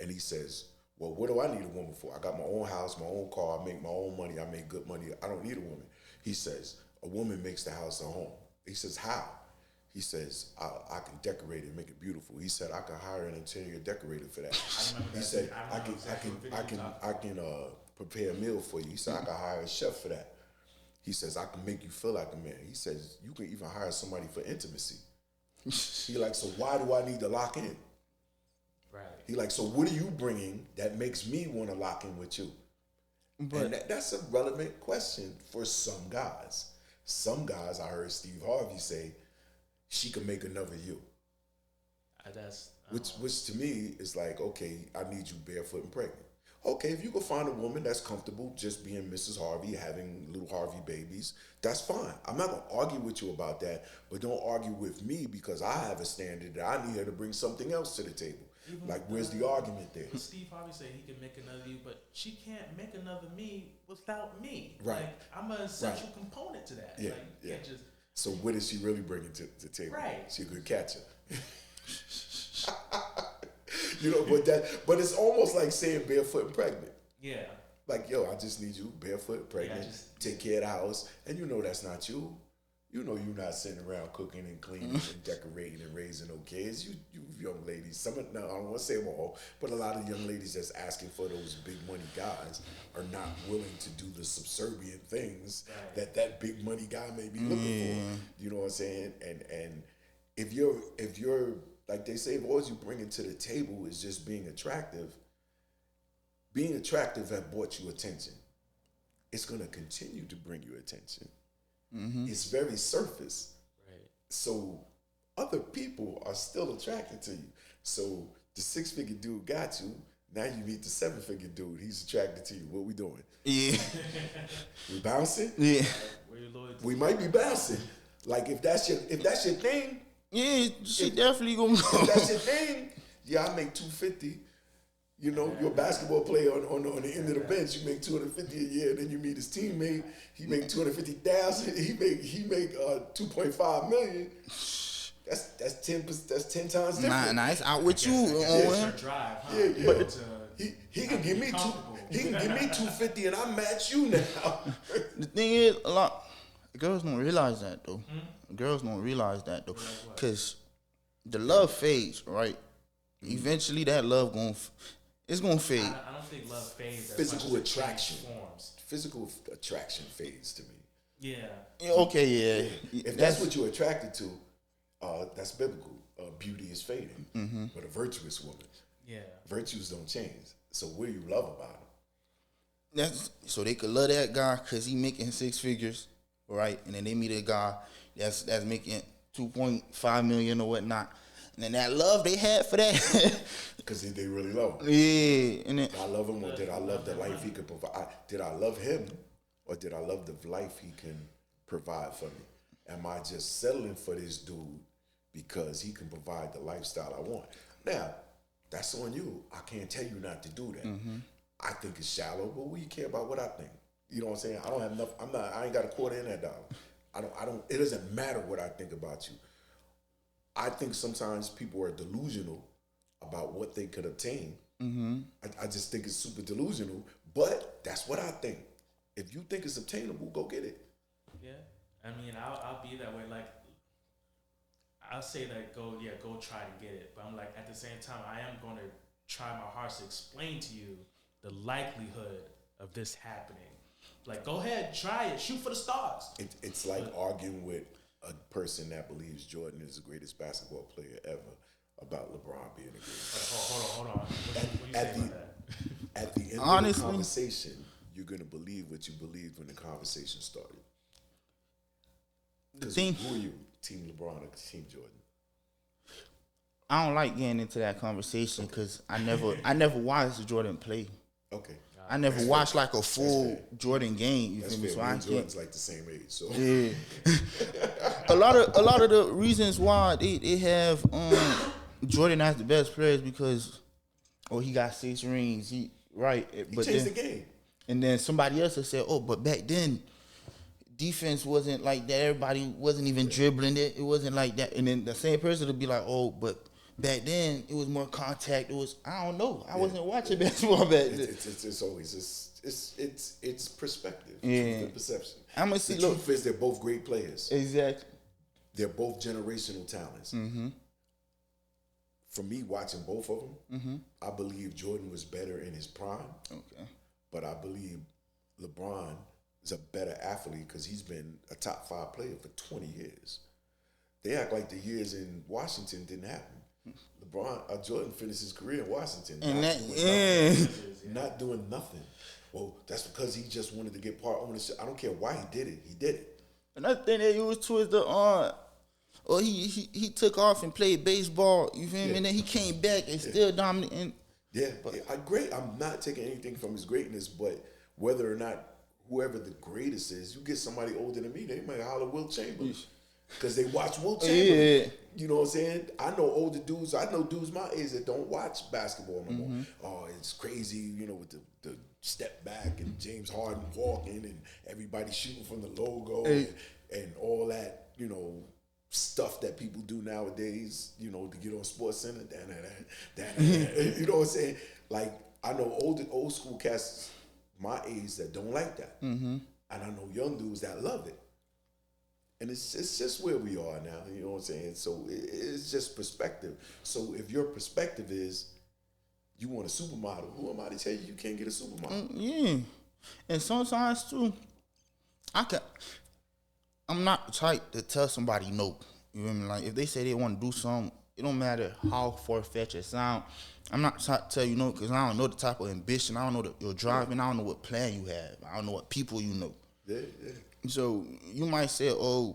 and he says, "Well, what do I need a woman for? I got my own house, my own car, I make my own money, I make good money. I don't need a woman." He says, "A woman makes the house a home." He says, "How?" He says, I can decorate it and make it beautiful." He said, "I can hire an interior decorator for that." remember He that said, video. I "I remember exactly what video you I can prepare a meal for you." He said, "I can hire a chef for that." He says, "I can make you feel like a man." He says, "You can even hire somebody for intimacy." He like, "So why do I need to lock in?" Right. He like, "So what are you bringing that makes me want to lock in with you?" But And that's a relevant question for some guys. Some guys, I heard Steve Harvey say, she can make another you. That's Which to me is like, okay, I need you barefoot and pregnant. Okay, if you can find a woman that's comfortable just being Mrs. Harvey, having little Harvey babies, that's fine. I'm not gonna argue with you about that, but don't argue with me because I have a standard that I need her to bring something else to the table. Like, where's the argument there? Steve Harvey said he can make another you, but she can't make another me without me. Right. Like, I'm an essential component to that. Yeah, Like, you yeah. can't just. So what is she really bringing to the table? Right. She a good catcher. You know, but it's almost like saying barefoot and pregnant. Yeah. Like, yo, I just need you barefoot, pregnant, just- take care of the house, and you know that's not you. You know you're not sitting around cooking and cleaning and decorating and raising no kids. You young ladies, I don't want to say them all, but a lot of young ladies that's asking for those big money guys are not willing to do the subservient things that big money guy may be looking for. You know what I'm saying? And if you're like they say, if all you bring to the table is just being attractive has brought you attention. It's gonna continue to bring you attention. It's very surface. Right. So other people are still attracted to you. So the 6-figure dude got you. Now you meet the 7-figure dude. He's attracted to you. What we doing? yeah, We bouncing? yeah. Where your loyalty? We might be bouncing. Like if that's your thing, Yeah, she definitely gonna go. If that's your thing, yeah, I make $250. You know, you're a basketball player on the end of the bench. You make $250 a year. Then you meet his teammate. He make $250,000. He make $2.5 million. That's 10. That's 10 times different. Nah, it's out with you, It's Owen. your drive, huh? Yeah, You know, but to he can give me comfortable. He can give me $250 and I match you now. The thing is, a lot girls don't realize that though. Girls don't realize that though, cause the love fades, right? Eventually, that love it's gonna fade. I don't think love fades. as Physical much as it attraction. transforms. Physical attraction fades to me. Yeah. Yeah, okay, yeah. If that's what you're attracted to, that's biblical. Beauty is fading, but a virtuous woman, Yeah. virtues don't change. So what do you love about them? That's so they could love that guy because he making 6 figures, right? And then they meet a guy that's making 2.5 million or whatnot, and then that love they had for that, Because they really love him. yeah. And then Did I love him, or did I love the life he could provide? Did I love him, or did I love the life he can provide for me? Am I just settling for this dude because he can provide the lifestyle I want? Now, that's on you. I can't tell you not to do that. I think it's shallow, but we care about what I think. You know what I'm saying? I don't have enough. I ain't got a quarter in that dollar. I don't. It doesn't matter what I think about you. I think sometimes people are delusional about what they could obtain. I just think it's super delusional, but that's what I think. If you think it's obtainable, go get it. Yeah. I mean, I'll be that way. Like, I'll say that go try to get it. But I'm like, at the same time, I am going to try my hardest to explain to you the likelihood of this happening. Like, go ahead, try it, shoot for the stars. It's like arguing with a person that believes Jordan is the greatest basketball player ever about LeBron being the greatest. Hold on. What you say about that? At the end of Honestly, the conversation, you're going to believe what you believed when the conversation started. the thing, Who are you, Team LeBron or Team Jordan? I don't like getting into that conversation because I never watched Jordan play. Okay. I never watched like a full fair. Jordan game. You That's feel me? fair. So Me I and can't. Jordan's like the same age. So Yeah. a lot of the reasons why they have Jordan as the best player is because he got 6 rings. He he changed the game. and then somebody else has said, but back then defense wasn't like that. Everybody wasn't even dribbling it. It wasn't like that. And then the same person would be like, but back then it was more contact. It was I don't know. I wasn't watching basketball back then. It's always it's perspective. Yeah. Truth and perception. I'm gonna see. The Look, truth is they're both great players. exactly. They're both generational talents. For me, watching both of them, I believe Jordan was better in his prime, Okay. but I believe LeBron is a better athlete because he's been a top 5 player for 20 years. They act like the years in Washington didn't happen. Jordan finished his career in Washington, And not doing nothing. Well, that's because he just wanted to get part ownership. I don't care why he did it. He did it. Another thing that he was too is he took off and played baseball. You feel me? Yeah. And then he came back and still dominating. Yeah, great. I'm not taking anything from his greatness, but whether or not whoever the greatest is, you get somebody older than me, they might holler Wilt Chamberlain because they watch Wilt Chamberlain. Yeah. You know what I'm saying? I know older dudes. I know dudes my age that don't watch basketball no more. Oh, it's crazy, with the step back and James Harden walking and everybody shooting from the logo and all that, stuff that people do nowadays, to get on Sports Center. You know what I'm saying? Like, I know old school cats my age that don't like that. And I know young dudes that love it. And it's just where we are now, you know what I'm saying? So it's just perspective. So if your perspective is you want a supermodel, who am I to tell you can't get a supermodel? Yeah. And sometimes too, I'm not the type to tell somebody no. You feel me? Like if they say they want to do something, it don't matter how far-fetched it sound. I'm not trying to tell you no because I don't know the type of ambition. I don't know your drive, and I don't know what plan you have. I don't know what people you know. Yeah. So you might say, you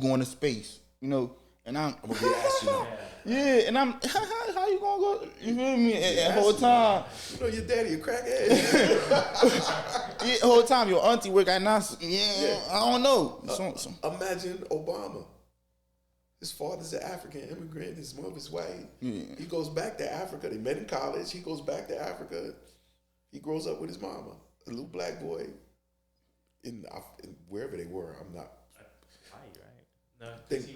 going to space, and I'm I'm gonna be an astronaut. yeah, and I'm how you gonna go? You feel me? And whole time, Your daddy a crackhead. yeah, whole time your auntie work at NASA. Yeah, I don't know. So, Imagine Obama. His father's an African immigrant. His mother's white. He goes back to Africa. They met in college. He goes back to Africa. He grows up with his mama, a little black boy. In wherever they were, I'm not. Hawaii, right? No,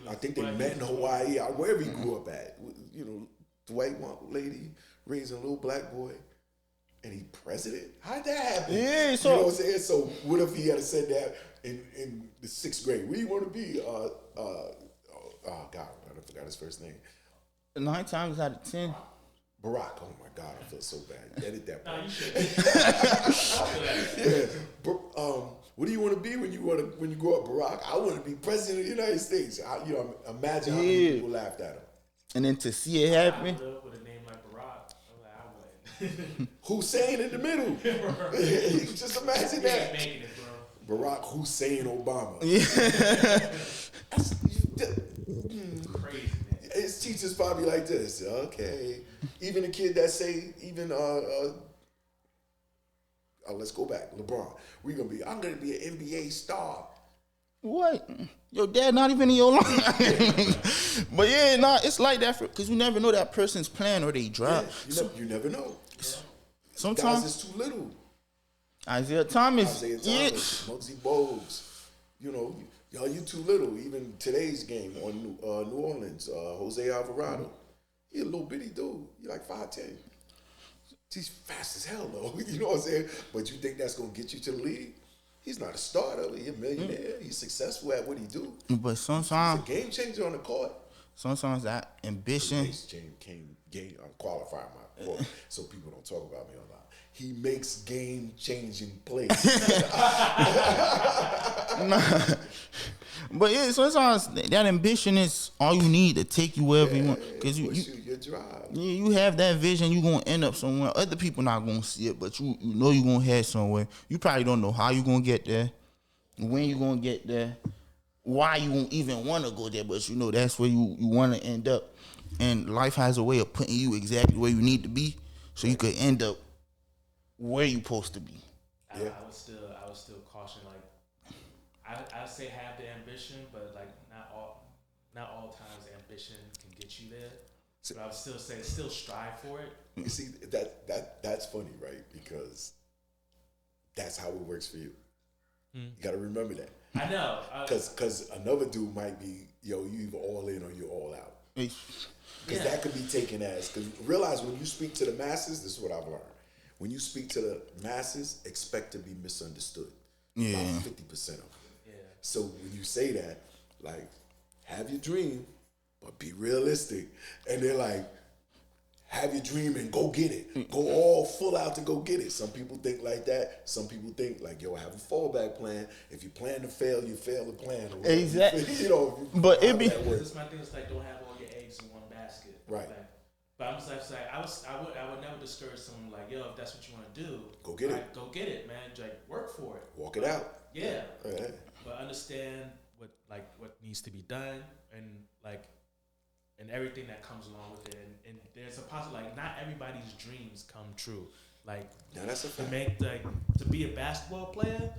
I think they met in Hawaii, or wherever he grew up at. You know, the white lady raising a little black boy, and he president. How'd that happen? Yeah, you know what I'm saying. So what if he had said that in the 6th grade? What do you want to be? Oh God, I forgot his first name. 9 times out of 10. Barack. Oh my God, I feel so bad. Edit that. No, you should. Yeah. What do you want to be when you grow up, Barack? I want to be president of the United States. Imagine how many people laughed at him. And then to see it happen. I live with a name like Barack. I'm like, I wouldn't. Hussein in the middle. Just imagine that. Making it, bro. Barack Hussein Obama. Crazy, man. His teachers probably like this. Okay. Even the kid that say, let's go back. LeBron. I'm gonna be an NBA star. What? Your dad not even in your life. But yeah, it's like that because you never know that person's plan or they drop. Yeah, you never know. Sometimes guys is too little. Isaiah Thomas. Muggsy Bogues. You know, y'all, you too little. Even today's game on New Orleans, Jose Alvarado. He a little bitty dude. He like 5'10". He's fast as hell though. You know what I'm saying? But you think that's gonna get you to the league? He's not a starter. He's a millionaire. He's successful at what he do. But sometimes he's a game changer on the court. Sometimes that ambition. I'm qualifying my quote so people don't talk about me a lot. He makes game-changing plays. But yeah, sometimes that ambition is all you need to take you wherever you want. Because your drive. Yeah, you have that vision, you gonna end up somewhere. Other people not gonna see it, but you know you gonna head somewhere. You probably don't know how you gonna get there, when you gonna get there, why you won't even want to go there, but you know that's where you want to end up. And life has a way of putting you exactly where you need to be, so you could end up where you supposed to be. I would still caution, like I say have the ambition, but like not all times ambition can get you there. But I would still say still strive for it. You see that's funny, right? Because that's how it works for you. You got to remember that. I know. Because another dude might be, you either all in or you're all out. Because that could be taken as, because realize when you speak to the masses, this is what I've learned. When you speak to the masses, expect to be misunderstood. Yeah. About 50% of them. Yeah. So when you say that, like, have your dream, but be realistic. And they're like, have your dream and go get it. Go all full out to go get it. Some people think like that. Some people think like, yo, have a fallback plan. If you plan to fail, you fail the plan. Exactly. You know, but it be. This my thing is like, don't have all your eggs in one basket. Right. Like, but I'm just like, I would never discourage someone like, yo, if that's what you want to do, go get it. Go get it, man. Like, work for it. Walk it out. Yeah. Right. But understand what needs to be done and everything that comes along with it. And there's a possibility, like, not everybody's dreams come true. Like, now that's a fact. To be a basketball player,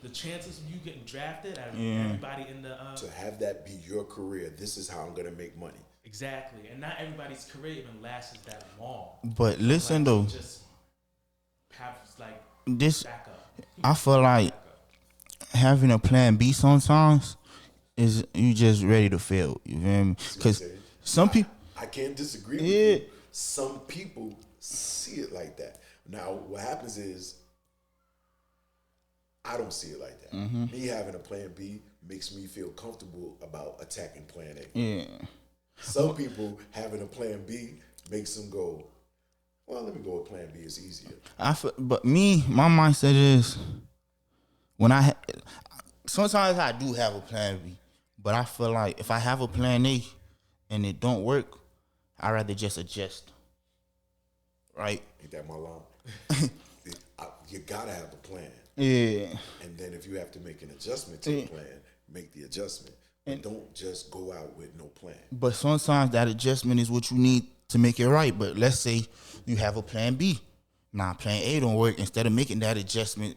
the chances of you getting drafted, everybody in the to have that be your career. This is how I'm gonna make money. Exactly, and not everybody's career even lasts that long. But listen though, just have this. Backup. I feel like having a plan B sometimes is you just ready to fail. You feel me? Because some people, I can't disagree with you. Some people see it like that. Now, what happens is, I don't see it like that. Me having a plan B makes me feel comfortable about attacking plan A. yeah. Some people having a plan B makes them go, well, let me go with plan B. It's easier. But me, my mindset is sometimes I do have a plan B, but I feel like if I have a plan A and it don't work, I'd rather just adjust. Right? Ain't that my line? You gotta have a plan. Yeah. And then if you have to make an adjustment to the plan, make the adjustment. But don't just go out with no plan. But sometimes that adjustment is what you need to make it right. But let's say you have a plan B. Now plan A don't work. Instead of making that adjustment,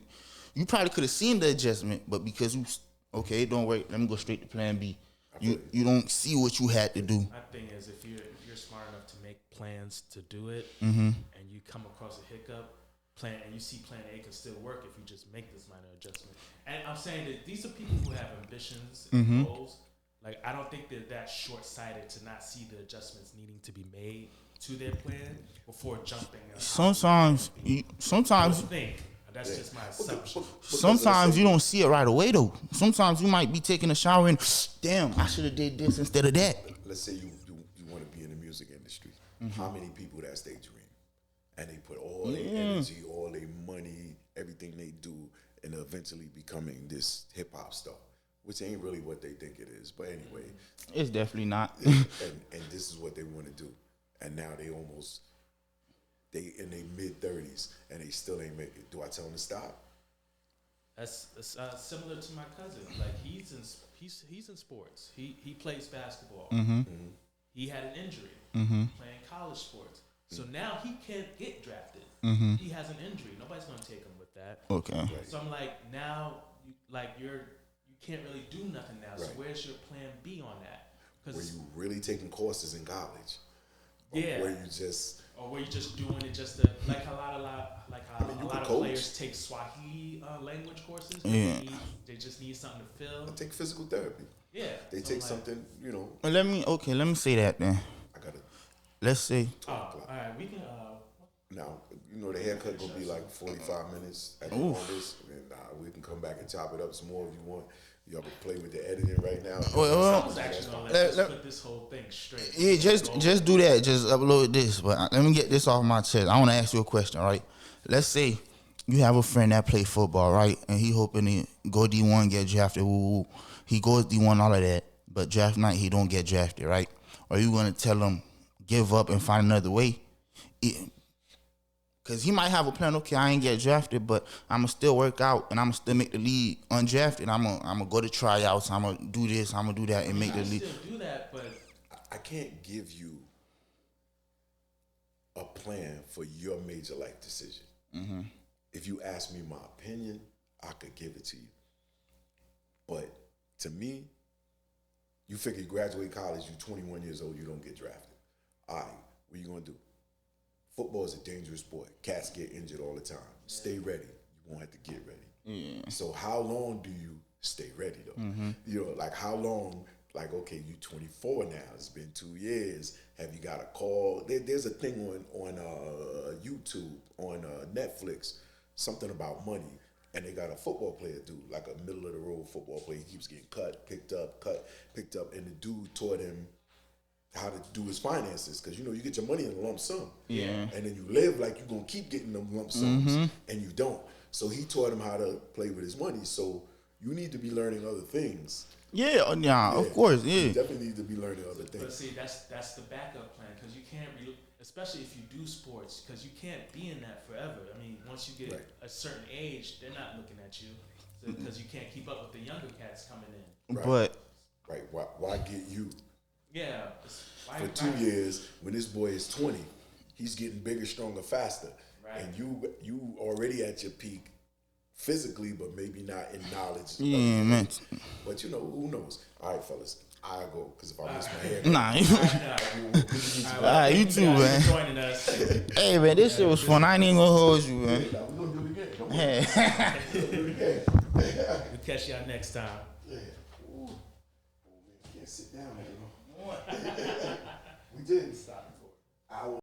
you probably could have seen the adjustment, but because it don't work, let me go straight to plan B. You don't see what you had to do. My thing is, if you're smart enough to make plans to do it, Mm-hmm. and you come across a hiccup, and you see plan A can still work if you just make this minor adjustment. And I'm saying that these are people who have ambitions and Mm-hmm. goals. Like, I don't think they're that short-sighted to not see the adjustments needing to be made to their plan before jumping. Sometimes I think that's just my assumption. sometimes you don't see it right away though. Sometimes you might be taking a shower and damn, I should have did this instead of that. Let's say you want to be in the music industry. How many people that's their dream? And they put all their energy, all their money, everything they do, and eventually becoming this hip hop star, which ain't really what they think it is. But anyway, It's definitely not. and this is what they want to do. And now they in their mid-30s and they still ain't make it. Do I tell them to stop? That's similar to my cousin. Like, he's in sports. He plays basketball. He had an injury playing college sports. So now he can't get drafted. He has an injury. Nobody's gonna take him with that. Okay. So I'm like, now you can't really do nothing now. So Right. where's your plan B on that? Were Because you really taking courses in college? Or Yeah. were you just or were you just doing it just to, like how a lot you of could coach. players take Swahili language courses. Yeah. They just need something to fill. take physical therapy? Yeah. They So take like, something, Well, let me say that then. I gotta Let's say Oh, all right. We can. now, the haircut gonna be like 45 minutes at the longest, and we can come back and chop it up some more if you want. Y'all can play with the editing right now. I well, was actually gonna let- let's put this whole thing straight. yeah, just do that. Just upload this. But let me get this off my chest. I want to ask you a question, right? Let's say you have a friend that play football, right? And he hoping to go D1, get drafted. Woo. He goes D1, all of that. But draft night, he don't get drafted, right? Are you gonna tell him give up and find another way? Because he might have a plan. Okay, I ain't get drafted, but I'ma still work out and I'ma still make the league undrafted. I'ma go to tryouts. I'ma do this. I'ma do that and make the I league. still do that, but I can't give you a plan for your major life decision. If you ask me my opinion, I could give it to you. But to me, you figure you graduate college, you're 21 years old, you don't get drafted. All right, what you gonna do? Football is a dangerous sport. Cats get injured all the time. Stay ready. You won't have to get ready. So how long do you stay ready though? Like how long? Like, okay, you 24 now. It's been 2 years. Have you got a call? There's a thing on YouTube, on Netflix, something about money. And they got a football player dude, like a middle of the road football player. He keeps getting picked up. And the dude taught him how to do his finances. Because, you get your money in a lump sum. Yeah. And then you live like you're going to keep getting them lump sums. And you don't. So he taught him how to play with his money. So you need to be learning other things. Yeah, of course, You yeah. definitely need to be learning other But things. see, that's the backup plan because you can't, especially if you do sports, because you can't be in that forever. I mean, once you get Right. a certain age, they're not looking at you because you can't keep up with the younger cats coming in. Right. But Right? Why get you? Yeah. For 2 years, when this boy is 20, he's getting bigger, stronger, faster. Right. And you already at your peak physically, but maybe not in knowledge. yeah, man. But who knows? All right, fellas, I go because if I miss my hair, Nah. Alright, you too, man. Joining us. Hey, man, this shit was fun. I ain't even gonna hold you, man. we're gonna do it again. Don't Hey. do it again. We'll catch y'all next time. Yeah. Ooh. Oh, man, can't sit down anymore. We did. Stop.